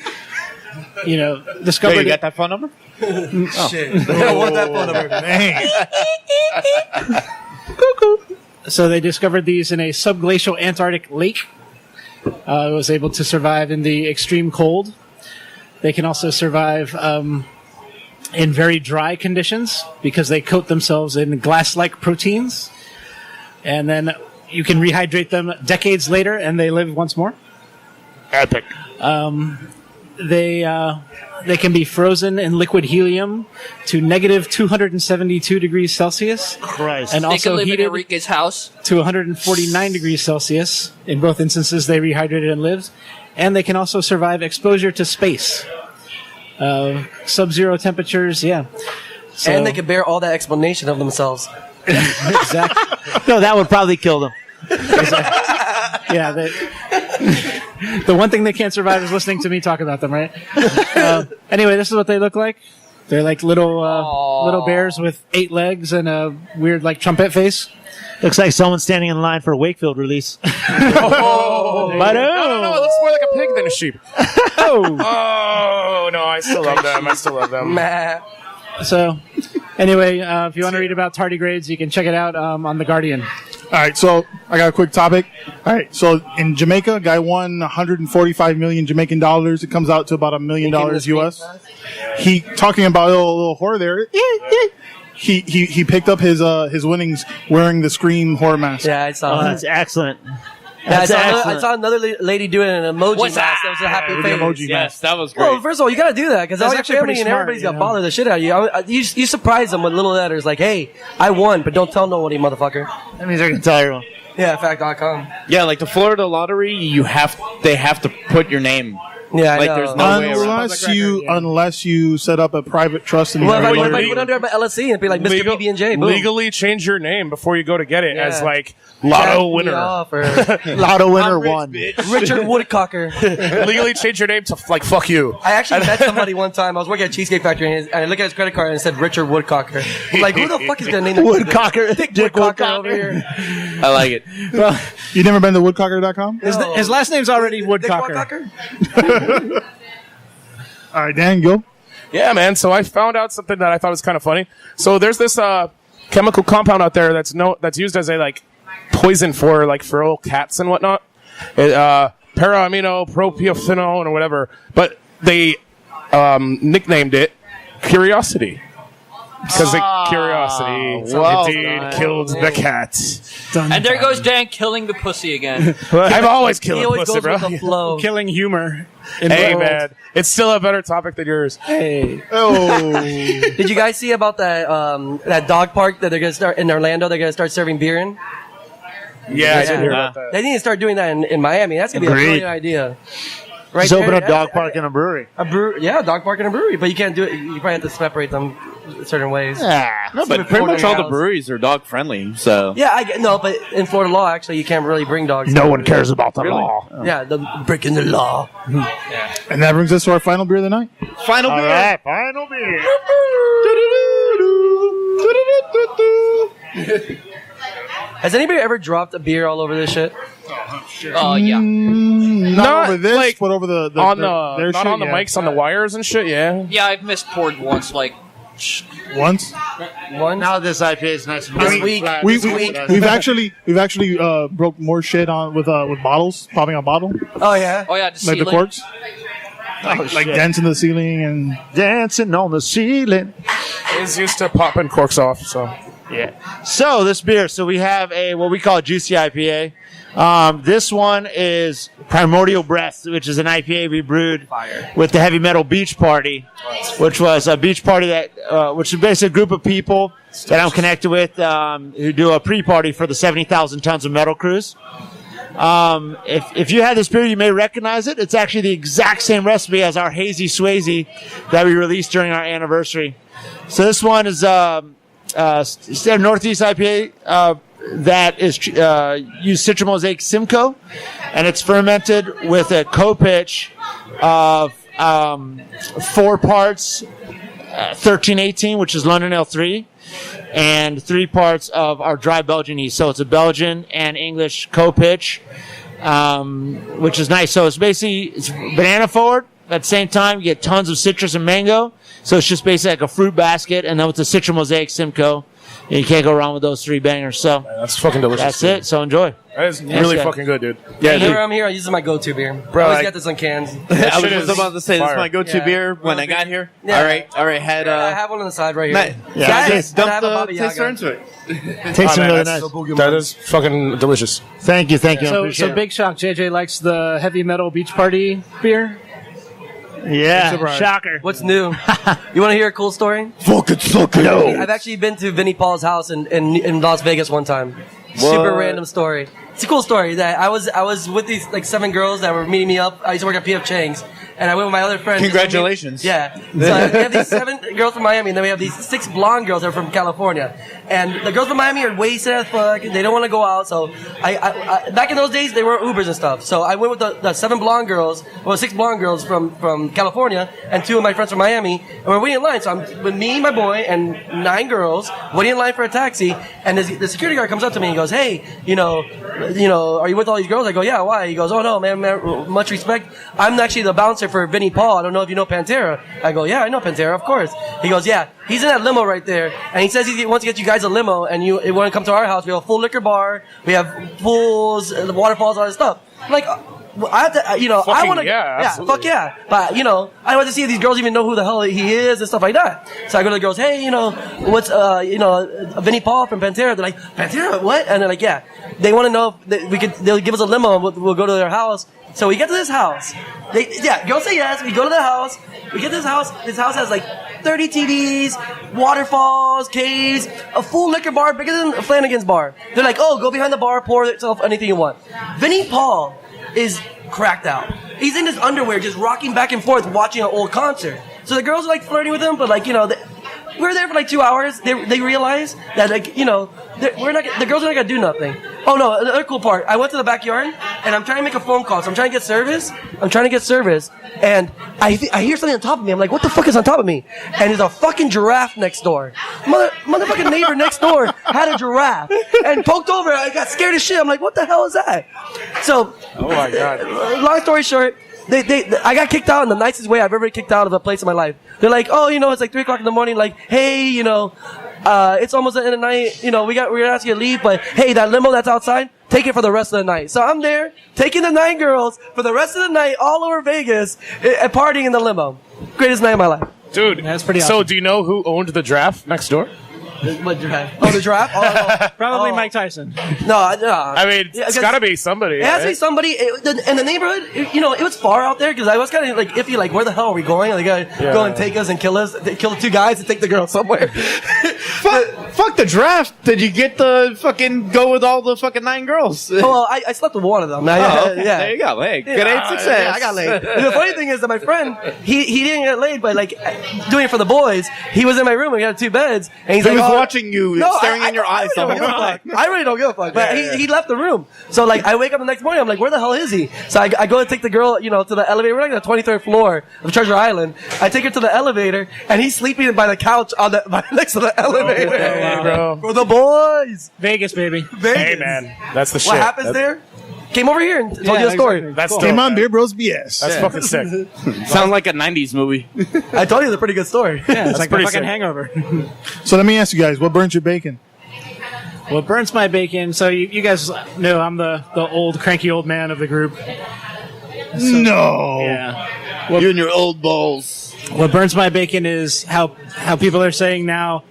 discovered. Hey, you got that phone number? Shit. I want that phone number. So they discovered these in a subglacial Antarctic lake. It was able to survive in the extreme cold. They can also survive in very dry conditions because they coat themselves in glass-like proteins. And then you can rehydrate them decades later and they live once more. Epic. They can be frozen in liquid helium to negative 272 degrees Celsius. Christ. And They also can live in heated Enrique's house. to 149 degrees Celsius. In both instances, they rehydrated and lived. And they can also survive exposure to space. Sub-zero temperatures, yeah. So, And they can bear all that explanation of themselves. exactly. No, that would probably kill them. Yeah. The one thing they can't survive is listening to me talk about them, right? Anyway, this is what they look like. They're like little bears with 8 legs and a weird like trumpet face. Looks like someone standing in line for a Wakefield release. No, it looks more like a pig than a sheep. Oh, no, I still love them. Meh. So, anyway, if you want to read about tardigrades, you can check it out on The Guardian. All right, so I got a quick topic. All right, so in Jamaica, a guy won 145 million Jamaican dollars. It comes out to about $1 million US. He talking about a little horror there. He picked up his winnings wearing the Scream horror mask. Yeah, I saw that. That's excellent. Yeah, That's I saw another lady doing an emoji mask. That was a happy face. Emoji Yes, that was great. Well, first of all, you gotta do that because all That's your actually family pretty and smart, everybody's you gonna know? bother the shit out of you. You surprise them with little letters like, "Hey, I won, but don't tell nobody, motherfucker." That means they're going to tell everyone. Yeah, fact.com. Yeah, like the Florida lottery, they have to put your name. Yeah, I Like, know. there's no way around. Unless you set up a private trust in Well, the if I put under my LLC and be like Mr. PB&J, boom. Legally change your name before you go to get it as Yeah. like Lotto Jack me winner. off, or Lotto winner won. Richard Woodcocker. Legally change your name to like fuck you. I actually met somebody one time. I was working at Cheesecake Factory, and I looked at his credit card and it said Richard Woodcocker. I'm like, who the fuck is gonna name that Woodcocker. Dick Woodcocker over here? I like it. Well, you never been to woodcocker.com? His last name's already Dick Woodcocker. Woodcocker? All right, Dan, go. Yeah, man. So I found out something that I thought was kind of funny. So there's this chemical compound out there that's used as a like poison for like feral cats and whatnot. Para-amino propionophenol or whatever. But they nicknamed it Curiosity. Because the curiosity indeed killed the cat. And there goes Dan killing the pussy again. I'm always He killing always pussy, goes bro. with the flow. Killing humor. Hey, man. It's still a better topic than yours. Hey. Oh. Did you guys see about that dog park that they're gonna start in Orlando? They're gonna start serving beer in. Yeah, I did hear about that. They need to start doing that in Miami. That's gonna be a Agreed. brilliant idea. Right Just open there, a dog park and a brewery. Yeah, dog park and a brewery, but you can't do it. You probably have to separate them certain ways. No, but pretty much all the breweries are dog friendly. So Yeah, I get no, but in Florida law, actually, you can't really bring dogs. No one cares about the law. Yeah, the breaking the law. And that brings us to our final beer of the night. final All beer. right, final beer. Has anybody ever dropped a beer all over this shit? Oh, yeah. Not over this, like, but over the on their the not shit, on the yeah. mics, on the wires and shit. Yeah. Yeah, I've missed poured once, like, Once. One. Now this IPA is nice and This bright. week. Flat. We've actually broke more shit on with bottles, popping a bottle, Oh yeah. oh yeah, the like ceiling. the corks, like dents in the ceiling and Dancing on the ceiling. Is used to popping corks off. So Yeah. So this beer, we have what we call a juicy IPA. This one is Primordial Breath, which is an IPA we brewed with the Heavy Metal Beach Party, which was a beach party which is basically a group of people that I'm connected with who do a pre-party for the 70,000 Tons of Metal Cruise. If you had this beer, you may recognize it. It's actually the exact same recipe as our Hazy Swayze that we released during our anniversary. So this one is instead of Northeast IPA that is use Citra Mosaic Simcoe, and it's fermented with a co-pitch of 4 parts 1318, which is London Ale 3, and 3 parts of our dry Belgian yeast. So it's a Belgian and English co-pitch, which is nice. So it's banana forward. At the same time, you get tons of citrus and mango. So it's just basically like a fruit basket. And then with the Citra Mosaic Simcoe, you can't go wrong with those 3 bangers. So that's fucking delicious. That's it. So enjoy. That is really fucking good, dude. Yeah, dude. I'm here. This is my go-to beer. Bro, I always get this on cans. I was just about to say this is my go-to beer when I got here. Yeah. All right. I have one on the side right here. Dump the taster into it. Tastes really nice. That is fucking delicious. Thank you. So Big Shock, JJ likes the heavy metal beach party beer. Yeah, shocker. What's new? You want to hear a cool story? Fucking suck it. I've actually been to Vinnie Paul's house in Las Vegas one time. Super random story. It's a cool story that I was with these like 7 girls that were meeting me up. I used to work at P.F. Chang's, and I went with my other friend. Congratulations. Yeah. So we have these 7 girls from Miami, and then we have these 6 blonde girls that are from California. And the girls from Miami are wasted as fuck. They don't want to go out. So I back in those days, they were Ubers and stuff. So I went with the 7 blonde girls, 6 blonde girls from California, and 2 of my friends from Miami. And we're waiting in line. So I'm with me, my boy, and 9 girls waiting in line for a taxi. And the security guard comes up to me and goes, "Hey, are you with all these girls?" I go, "Yeah, why?" He goes, "Oh no, man, much respect. I'm actually the bouncer for Vinnie Paul. I don't know if you know Pantera." I go, "Yeah, I know Pantera, of course." He goes, "Yeah, he's in that limo right there, and he says he wants to get you guys a limo, and you want to come to our house. We have a full liquor bar, we have pools, waterfalls, all that stuff." I'm like, I have to, I want to, fuck yeah. But, I want to see if these girls even know who the hell he is and stuff like that. So I go to the girls, "Hey, what's, Vinnie Paul from Pantera?" They're like, "Pantera, what?" And they're like, "Yeah." They want to know if they'll give us a limo and we'll go to their house. So we get to this house. Girls say yes. We go to the house. We get to this house. This house has like 30 TVs, waterfalls, caves, a full liquor bar bigger than a Flanagan's bar. They're like, "Oh, go behind the bar, pour yourself anything you want." Vinnie Paul is cracked out. He's in his underwear just rocking back and forth watching an old concert. So the girls are like flirting with him, but like, we were there for like 2 hours. They realize that like, the girls are not gonna do nothing. Oh no, another cool part. I went to the backyard and I'm trying to make a phone call. So I'm trying to get service. And I hear something on top of me. I'm like, what the fuck is on top of me? And there's a fucking giraffe next door. Motherfucking neighbor next door had a giraffe and poked over. I got scared as shit. I'm like, what the hell is that? So, oh my God. Long story short, I got kicked out in the nicest way I've ever kicked out of a place in my life. They're like, "Oh, it's like 3 o'clock in the morning. Like, hey, it's almost the end of the night. We're gonna ask you to leave, but hey, that limo that's outside, take it for the rest of the night." So I'm there taking the 9 girls for the rest of the night all over Vegas and partying in the limo. Greatest night of my life. Dude, that's pretty awesome. So do you know who owned the giraffe next door? What giraffe? Oh, the giraffe? Probably Mike Tyson. No. I mean, it's got to be somebody. It has to be somebody. In the neighborhood, it was far out there because I was kind of like iffy, like, where the hell are we going? Are they going to go and take us and kill us? They kill the 2 guys and take the girl somewhere. Fuck the draft. Did you get the fucking go with all the fucking 9 girls? Well, I slept with one of them. Okay. Yeah. There you go. Hey, good aid success. Yeah, I got laid. The funny thing is that my friend, he didn't get laid, but like doing it for the boys, he was in my room and we had 2 beds. And he's like, watching you, staring in your eyes the whole time. I really don't give a fuck. But he left the room. So like, I wake up the next morning, I'm like, where the hell is he? So I go and take the girl, to the elevator. We're like on the 23rd floor of Treasure Island. I take her to the elevator, and he's sleeping by the couch next to the elevator. Oh, wow, bro. For the boys. Vegas, baby. Vegas. Hey, man. That's the shit. What happens there? Came over here and told you a story. Exactly. That's Came on Beer Bros BS. That's fucking sick. Sounds like a 90s movie. I told you it's a pretty good story. Yeah, it's like a fucking hangover. So let me ask you guys, what burns your bacon? What burns my bacon? So you guys know I'm the old cranky old man of the group. So, no. Yeah. You and your old balls. What burns my bacon is how people are saying now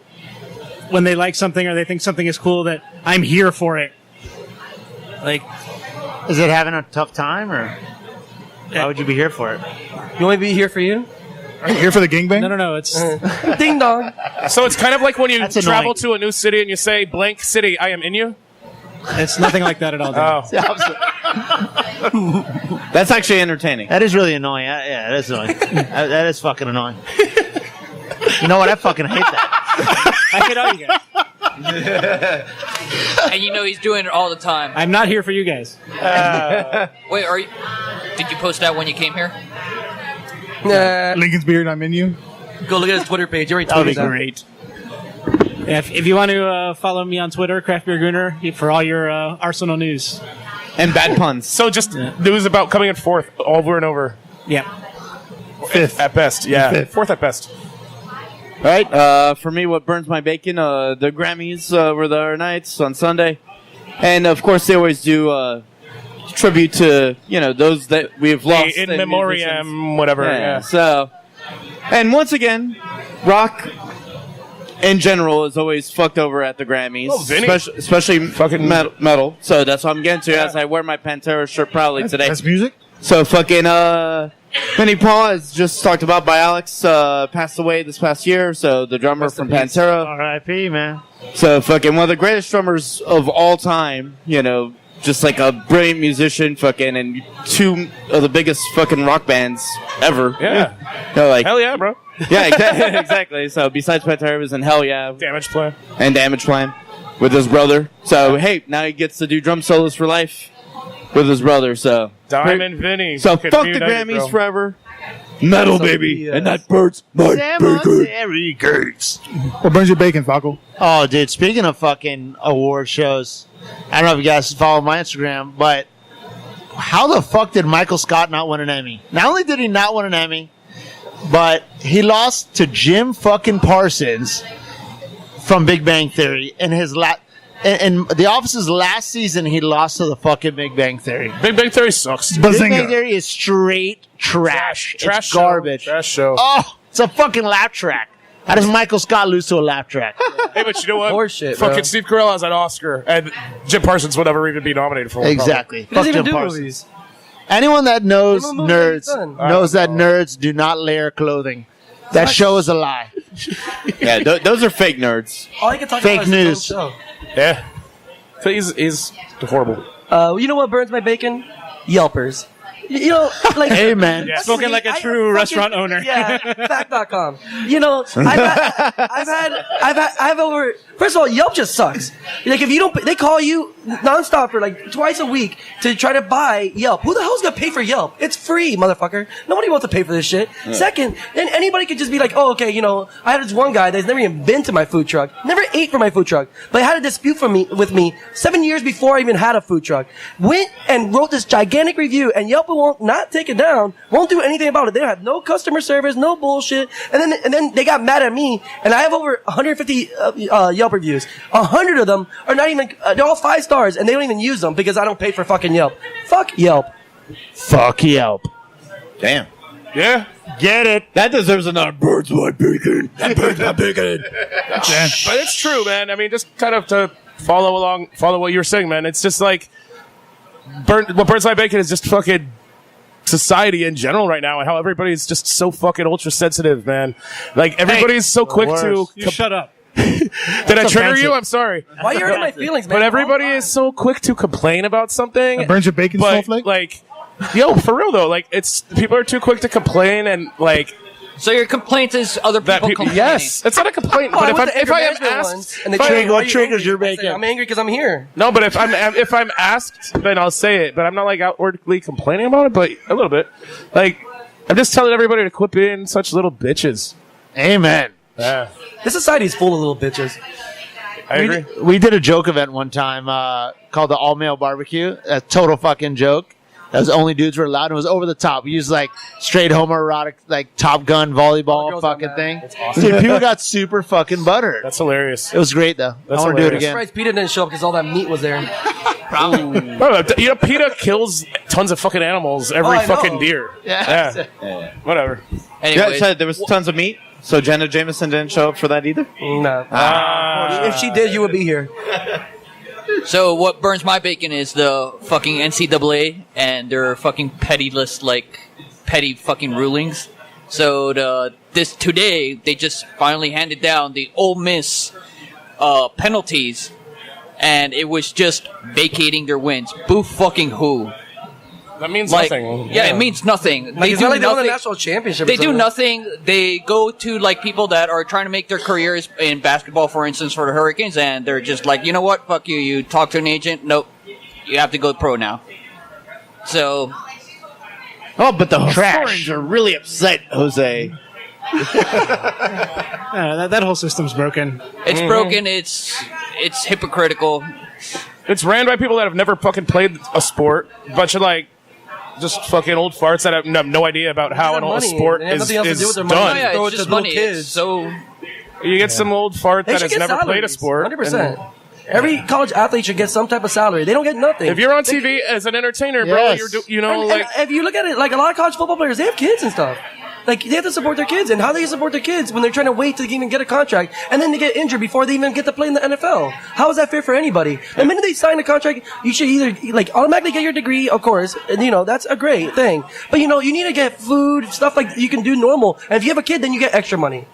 when they like something or they think something is cool that I'm here for it. Like, is it having a tough time, or why would you be here for it? You want me to be here for you? Are you here for the gangbang? No, it's ding dong. So it's kind of like when you That's travel annoying. to a new city and you say, "Blank city, I am in you." It's nothing like that at all. Dan. It's the opposite. That's actually entertaining. That is really annoying. Yeah, that is annoying. That is fucking annoying. You know what? I fucking hate that. I hate all you guys. And you know he's doing it all the time. I'm not here for you guys. Wait, are you? Did you post that when you came here? Lincoln's beard on menu. Go look at his Twitter page. That would be great. Yeah, if you want to follow me on Twitter, Craft Beer Gooner, for all your Arsenal news. And bad puns. So just news about coming in fourth over and over. Yeah. Fifth at best. Yeah. Fifth. Fourth at best. All right. For me, what burns my bacon, the Grammys were the other nights on Sunday. And, of course, they always do tribute to, those that we've lost. In memoriam, musicians. Whatever. Yeah. So, and once again, rock in general is always fucked over at the Grammys. Oh, Vinny. Especially fucking metal. So that's what I'm getting to as I wear my Pantera shirt proudly today. That's music? So fucking Vinnie Paul, as just talked about by Alex, passed away this past year. So the drummer from Pantera. R.I.P. man. So fucking one of the greatest drummers of all time. Just like a brilliant musician, fucking, and two of the biggest fucking rock bands ever. Yeah. Hell yeah, bro. Yeah, exactly. So besides Pantera, he was in Hell Yeah. Damage Plan. And Damage Plan with his brother. So, hey, now he gets to do drum solos for life with his brother. So Diamond Vinny. So fuck the Grammys forever. Metal, baby. And that burns my bacon. Gates. What burns your bacon, Falco? Oh, dude, speaking of fucking award shows, I don't know if you guys follow my Instagram, but how the fuck did Michael Scott not win an Emmy? Not only did he not win an Emmy, but he lost to Jim fucking Parsons from Big Bang Theory in his in The Office's last season. He lost to the fucking Big Bang Theory. Big Bang Theory sucks. Big Bang Theory is straight trash. It's garbage. Trash show. Oh, it's a fucking laugh track. How does Michael Scott lose to a laugh track? Hey, but you know what? Horseshit, fucking bro. Steve Carell has an Oscar, and Jim Parsons would never even be nominated for one. Exactly. He doesn't Fuck even Jim do Parsons. movies. Anyone that knows Name a movie that he's done. knows that nerds do not layer clothing. That show is a lie. Yeah, those are fake nerds. All I can talk Fake about is news. his own show. Yeah. So he's horrible. You know what burns my bacon? Yelpers. You know, like Amen. Yeah. Spoken like a true restaurant owner. Yeah, fact.com. You know, I've over. First of all, Yelp just sucks. Like if you don't, they call you nonstop for like twice a week to try to buy Yelp. Who the hell's gonna pay for Yelp? It's free, motherfucker. Nobody wants to pay for this shit. Yeah. Second, then anybody could just be like, oh, okay, I had this one guy that's never even been to my food truck, never ate from my food truck, but had a dispute with me 7 years before I even had a food truck. Went and wrote this gigantic review, and Yelp won't not take it down, won't do anything about it. They don't have no customer service, no bullshit, and then they got mad at me, and I have over 150 Yelp reviews. 100 of them are not even, they're all 5 stars, and they don't even use them because I don't pay for fucking Yelp. Fuck Yelp. Fuck Yelp. Damn. Yeah. Get it. That deserves another burns my bacon. That burns my bacon. But it's true, man. I mean, just kind of to follow what you were saying, man. It's just like, what burns my bacon is just fucking society in general right now and how everybody's just so fucking ultra sensitive, man. Like, everybody's so quick to... You shut up. Did I trigger you? I'm sorry. Why are you hurting my feelings, man? But everybody is so quick to complain about something. That burns your bacon, but, snowflake? like, yo, for real though, like, people are too quick to complain and, like... So your complaint is other people complaining? Yes, it's not a complaint. Oh, but if I am asked, and what triggers your bacon? I'm angry because I'm here. No, but if I'm asked, then I'll say it. But I'm not like outwardly complaining about it, but a little bit. Like, I'm just telling everybody to quit being such little bitches. Amen. Yeah. This society's full of little bitches. I agree. We did a joke event one time called the All Male Barbecue. A total fucking joke. That was only dudes were allowed. It was over the top. We used like straight homoerotic, like Top Gun volleyball fucking thing. Awesome. Dude, people got super fucking buttered. That's hilarious. It was great though. That's I want to do it hilarious. again. Surprised Peter didn't show up because all that meat was there. Probably. Bro, PETA kills tons of fucking animals every I fucking know. deer. Yeah. Whatever. Anyway, Yeah, so there was tons of meat. So Jenna Jameson didn't show up for that either? No. If she did, you would be here. so what burns my bacon is the fucking NCAA and their fucking petty fucking rulings. So today they just finally handed down the Ole Miss penalties and it was just vacating their wins. Boo fucking who? That means Like, nothing. Yeah, it means nothing. Like, it's do not like they won a nothing. national championship. They or do something. nothing. They go to like people that are trying to make their careers in basketball, for instance, for the Hurricanes, and they're just like, you know what, fuck you. You talk to an agent. Nope, you have to go pro now. So, but the Trash. historians are really upset, Jose. That whole system's broken. it's broken. It's hypocritical. It's ran by people that have never fucking played a sport. Bunch of like just fucking old farts that have no idea about how a sport They have is nothing else to do with their money. done. Oh, yeah, Throw it's it just to little money. kids. So You get some old fart They that should has get never played a salaries, sport. 100%. Every college athlete should get some type of salary. They don't get nothing. If you're on TV as an entertainer, bro, Yes. and if you look at it, like a lot of college football players, they have kids and stuff. Like they have to support their kids, and how do they support their kids when they're trying to wait to even get a contract, and then they get injured before they even get to play in the NFL? How is that fair for anybody? The minute they sign a contract, you should either like automatically get your degree, of course, and that's a great thing. But you need to get food, stuff like you can do normal. And if you have a kid, then you get extra money.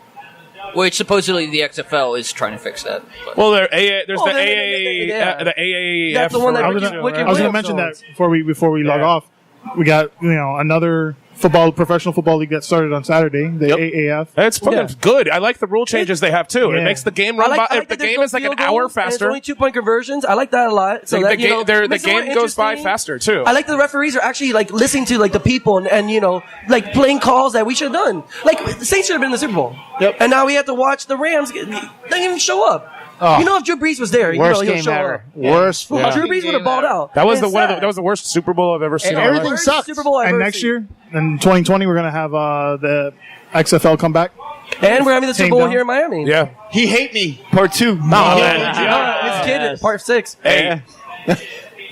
which supposedly the XFL is trying to fix that. But. Well, there's the AAF. That's the one that I was going to mention that before we log off. We got another professional football league that started on Saturday. The AAF. It's fucking good. I like the rule changes they have too. It makes the game run. If the game is like an hour faster, only 2-point conversions. I like that a lot. So the game goes by faster too. I like the referees are actually like listening to like the people and like playing calls that we should have done. Like the Saints should have been in the Super Bowl. Yep. And now we have to watch the Rams. They didn't even show up. Oh. If Drew Brees was there, worst he'll game show ever. up. Worst. Drew Brees would have balled out. That was And that was the worst Super Bowl I've ever seen. And everything sucked. Super Bowl I've And ever next seen. year, in 2020, we're gonna have the XFL come back. And we're having the Super Tame Bowl down. here in Miami. Yeah. He hate me. Part 2. His kid, part 6. Hey.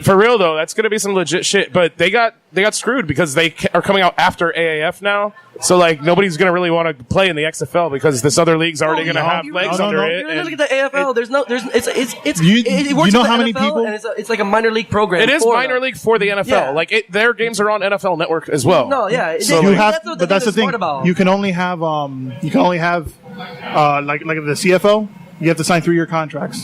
For real though, that's gonna be some legit shit. But they got screwed because they are coming out after AAF now. So like nobody's gonna really want to play in the XFL because this other league's already gonna have legs under it. You look at the AFL. It's You- it works you know with the how many NFL, people- and it's like a minor league program. It is for minor them. league for the NFL. Yeah. Like their games are on NFL Network as well. No, yeah. So that's what but that's the thing. smart about. You can only have like the CFL. You have to sign 3-year contracts.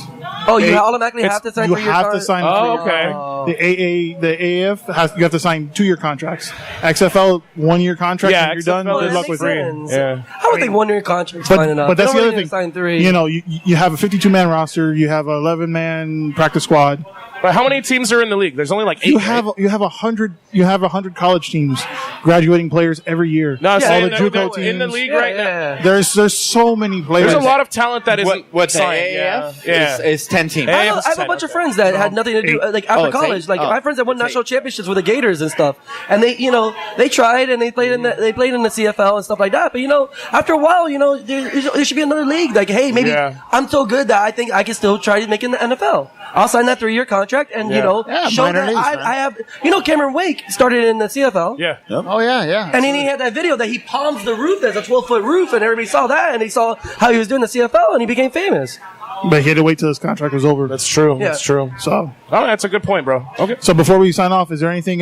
Oh, you automatically have to sign You 3-year have to contracts? sign. Oh, 3-year okay. contracts. The AAF you have to sign 2-year contracts. XFL 1-year contract. Yeah, and you're done. XFL Good luck makes with sense. Yeah. I would think 1-year contracts fine enough. But that's They the don't other really thing. Sign 3. You have a 52-man roster. You have an 11-man practice squad. But how many teams are in the league? There's only like 8. You have 100 college teams graduating players every year. No, all so the in JUCO teams. in the league right now. There's so many players. There's a lot of talent that isn't What the signed. AAF Yeah. is 10 teams. I have a bunch of friends that had nothing to do like after Oh, it's college. 8? Like Oh. my friends that won national championships with the Gators and stuff, and they tried and they played in the CFL and stuff like that. But after a while, there should be another league. Like, hey, maybe I'm so good that I think I can still try to make it in the NFL. I'll sign that 3-year contract and show minor that leagues, man. I have. Cameron Wake started in the CFL. Yeah. Oh yeah. And then he had that video that he palms the roof. There's a 12-foot roof, and everybody saw that, and he saw how he was doing the CFL, and he became famous. But he had to wait till his contract was over. That's true. Yeah. That's true. So, that's a good point, bro. Okay. so before we sign off, is there anything?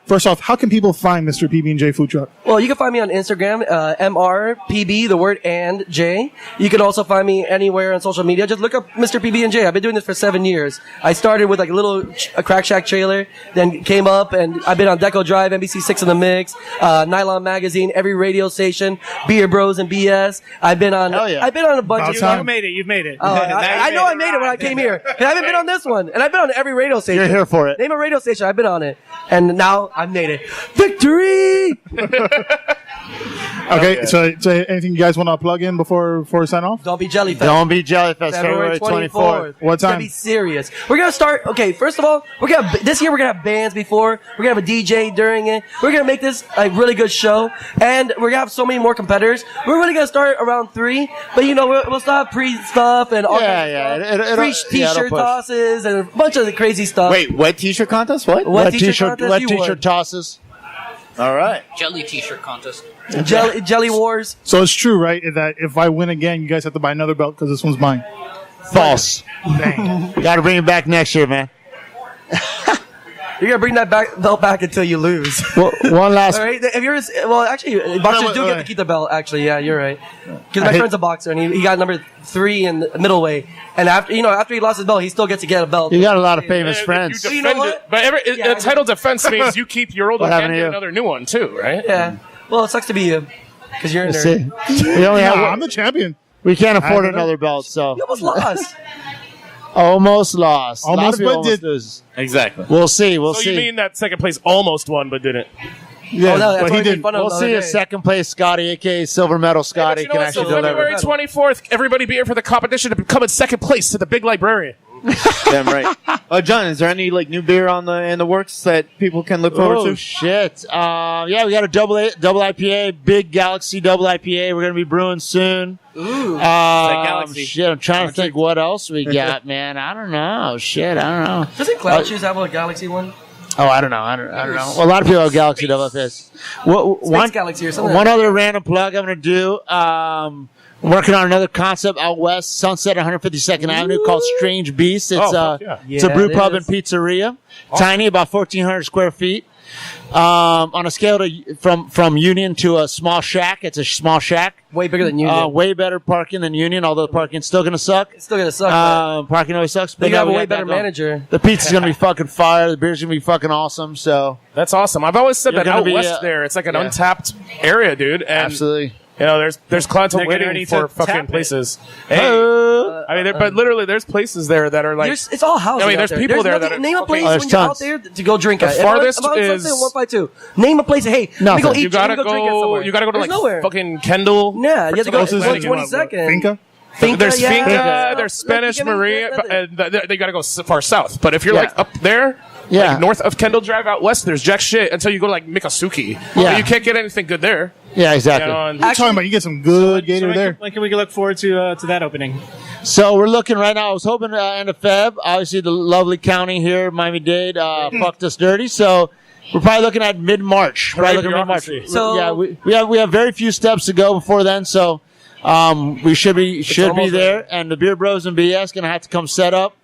First off, how can people find Mr. PB&J Food Truck? Well, you can find me on Instagram, MRPB, the word and J. You can also find me anywhere on social media. Just look up Mr. PB&J. I've been doing this for 7 years. I started with like a Crack Shack trailer, then came up, and I've been on Deco Drive, NBC6 in the Mix, Nylon Magazine, every radio station, Beer Bros and BS. I've been on a bunch of stuff. You've made it. You've made it. I know I made it when I came here. And I haven't been on this one. And I've been on every radio station. You're here for it. Name a radio station. I've been on it. And now I've made it. Victory! Okay, so anything you guys want to plug in before we sign off? Don't be Jellyfest. Don't be Jellyfest. February 24th. What It's gonna time? be serious. We're gonna start. Okay, first of all, this year we're gonna have bands before. We're gonna have a DJ during it. We're gonna make this a really good show, and we're gonna have so many more competitors. We're really gonna start around 3, but we'll still have pre stuff and all kinds of stuff. Free t-shirt tosses and a bunch of the crazy stuff. Wait, what t-shirt contest? What? What t-shirt contest? Wet You t-shirt won. tosses. All right. Jelly T-shirt contest. Jelly Wars. So it's true, right? That if I win again, you guys have to buy another belt because this one's mine. False. Dang. Got to bring it back next year, man. You're gonna bring that belt back until you lose. Well, one last. All right. Have you ever? Well, actually, boxers do get to keep the belt. Actually, yeah, you're right. Because my friend's a boxer, and he got number 3 in the middleweight. And after he lost his belt, he still gets to get a belt. You got a lot of famous friends. You defend it, but a title defense means you keep your old one and get another new one too, right? Yeah. Well, it sucks to be you because you're a Let's nerd. see. We only have. I'm the champion. We can't afford another belt, so You almost lost. almost lost. Almost, a lot of but people did. lose. Exactly. We'll see. We'll So see. you mean that second place almost won but didn't? Yeah, Oh, no, that's but why he we made did. fun of him We'll the see other if day. second place Scotty, aka silver medal Scotty, But you know can what? actually So deliver. February 24th, everybody be here for the competition to become in second place to the Big Librarian. Damn right. John, is there any new beer in the works that people can look forward Oh to? shit! Yeah, we got a double IPA, Big Galaxy double IPA. We're gonna be brewing soon. Ooh. Galaxy? Shit, I'm trying to think what else we got, man. I don't know. Shit, I don't know. Doesn't Cloud Shoes have a Galaxy one? Oh, I don't know. I don't know. Well, a lot of people have Galaxy double IPAs. One Galaxy or something. One other random plug I'm gonna do. I'm working on another concept out west, Sunset 152nd Avenue, called Strange Beast. It's it's a brew pub and pizzeria, tiny, about 1,400 square feet. On a scale from Union to a small shack, it's a small shack. Way bigger than Union. Way better parking than Union, although the parking's still gonna suck. It's still gonna suck. Parking always sucks. But you have a we way got that better going. manager. The pizza's gonna be fucking fire. The beer's gonna be fucking awesome. So That's awesome. I've always said You're that gonna out be, west there, it's like an untapped area, dude. And absolutely. You know, there's clientele They're getting waiting ready for to fucking tap it. places. Hey, I mean, but literally, there's places there that are like. It's all housing. I mean, out there's there. people there nothing- that are. name a place there's when you're out tons. there to go drink The at. farthest About is- something 152. Name a place. Hey, let me Nothing. go eat. You gotta let me go drink at somewhere. You gotta go to There's like nowhere. fucking Kendall. Yeah, you have to go Closest to thing, 22nd. Finca? There's yeah. Finca, there's Spanish Give me- Maria, give me- and they gotta go far south. But if you're Yeah. like up there, Yeah. like north of Kendall Drive out west, there's jack shit until you go to like Mikasuki. Yeah. You can't get anything good there. yeah, You exactly. know, and You're talking about you get some good gator there. When can we look forward to that opening? So we're looking right now. I was hoping end of Feb. Obviously, the lovely county here, Miami-Dade, fucked us dirty. So we're probably looking at mid-March. Probably looking at mid-March. bureaucracy. So- yeah, we have very few steps to go before then. So we should be almost there. And the Beer Bros and BS gonna have to come set up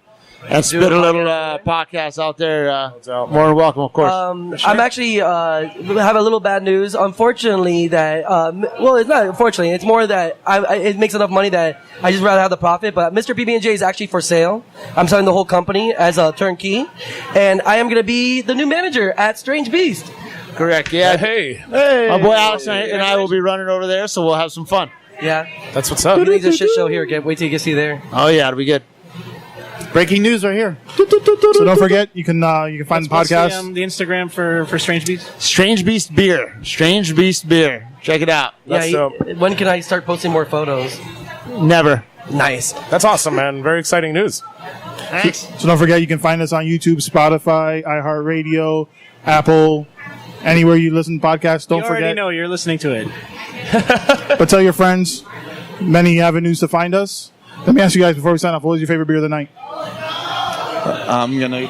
and spit a little podcast out there. More than welcome, of course. I'm actually have a little bad news. Unfortunately, that well, it's not unfortunately. It's more that it makes enough money that I just rather have the profit. But Mr. PB&J is actually for sale. I'm selling the whole company as a turnkey, and I am going to be the new manager at Strange Beast. Correct. Yeah. hey, My boy Alex and I will be running over there, so we'll have some fun. Yeah, that's what's up. he needs a shit show here. Wait till you get see there. Oh yeah, it'll be good. Breaking news right here. So don't forget, you can find the What's podcast. the Instagram for Strange Beast? Strange Beast Beer. Strange Beast Beer. Check it out. Yeah, when can I start posting more photos? Never. Nice. That's awesome, man. Very exciting news. Thanks. So don't forget, you can find us on YouTube, Spotify, iHeartRadio, Apple, anywhere you listen to podcasts. Don't You already forget. know you're listening to it. But tell your friends. Many avenues to find us. Let me ask you guys before we sign off. What was your favorite beer of the night? I'm gonna.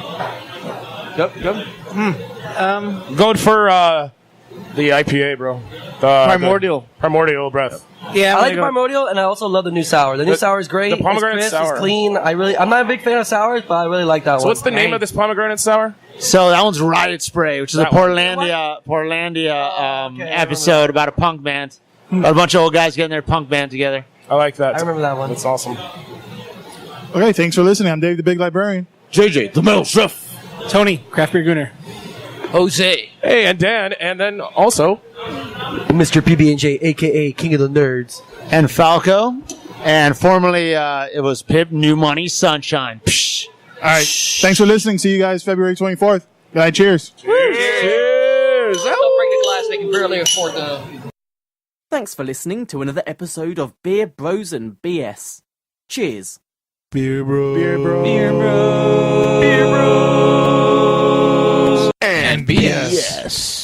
Going for the IPA, bro. Primordial. Primordial breath. Yeah, I like the primordial, and I also love the new sour. The new sour is great. the pomegranate it's crisp, sour. It's clean. I'm not a big fan of sours, but I really like that one. So what's the name of this pomegranate sour? So that one's Riot Spray, which is That a one. Portlandia episode about a punk band. About a bunch of old guys getting their punk band together. I like that. I remember that one. That's awesome. Okay, thanks for listening. I'm Dave the Big Librarian. JJ, the Metal Chef. Tony, Craft Beer Gooner. Jose. Hey, and Dan, and then also Mr. PB&J, a.k.a. King of the Nerds. And Falco. And formerly, it was Pip New Money Sunshine. Psh. All right. Thanks for listening. See you guys February 24th. Good night. Cheers. cheers. Don't break the glass. They can barely afford the. Thanks for listening to another episode of Beer Bros and BS. Cheers. Beer Bros. Beer Bros. Beer Bros. And BS. Yes.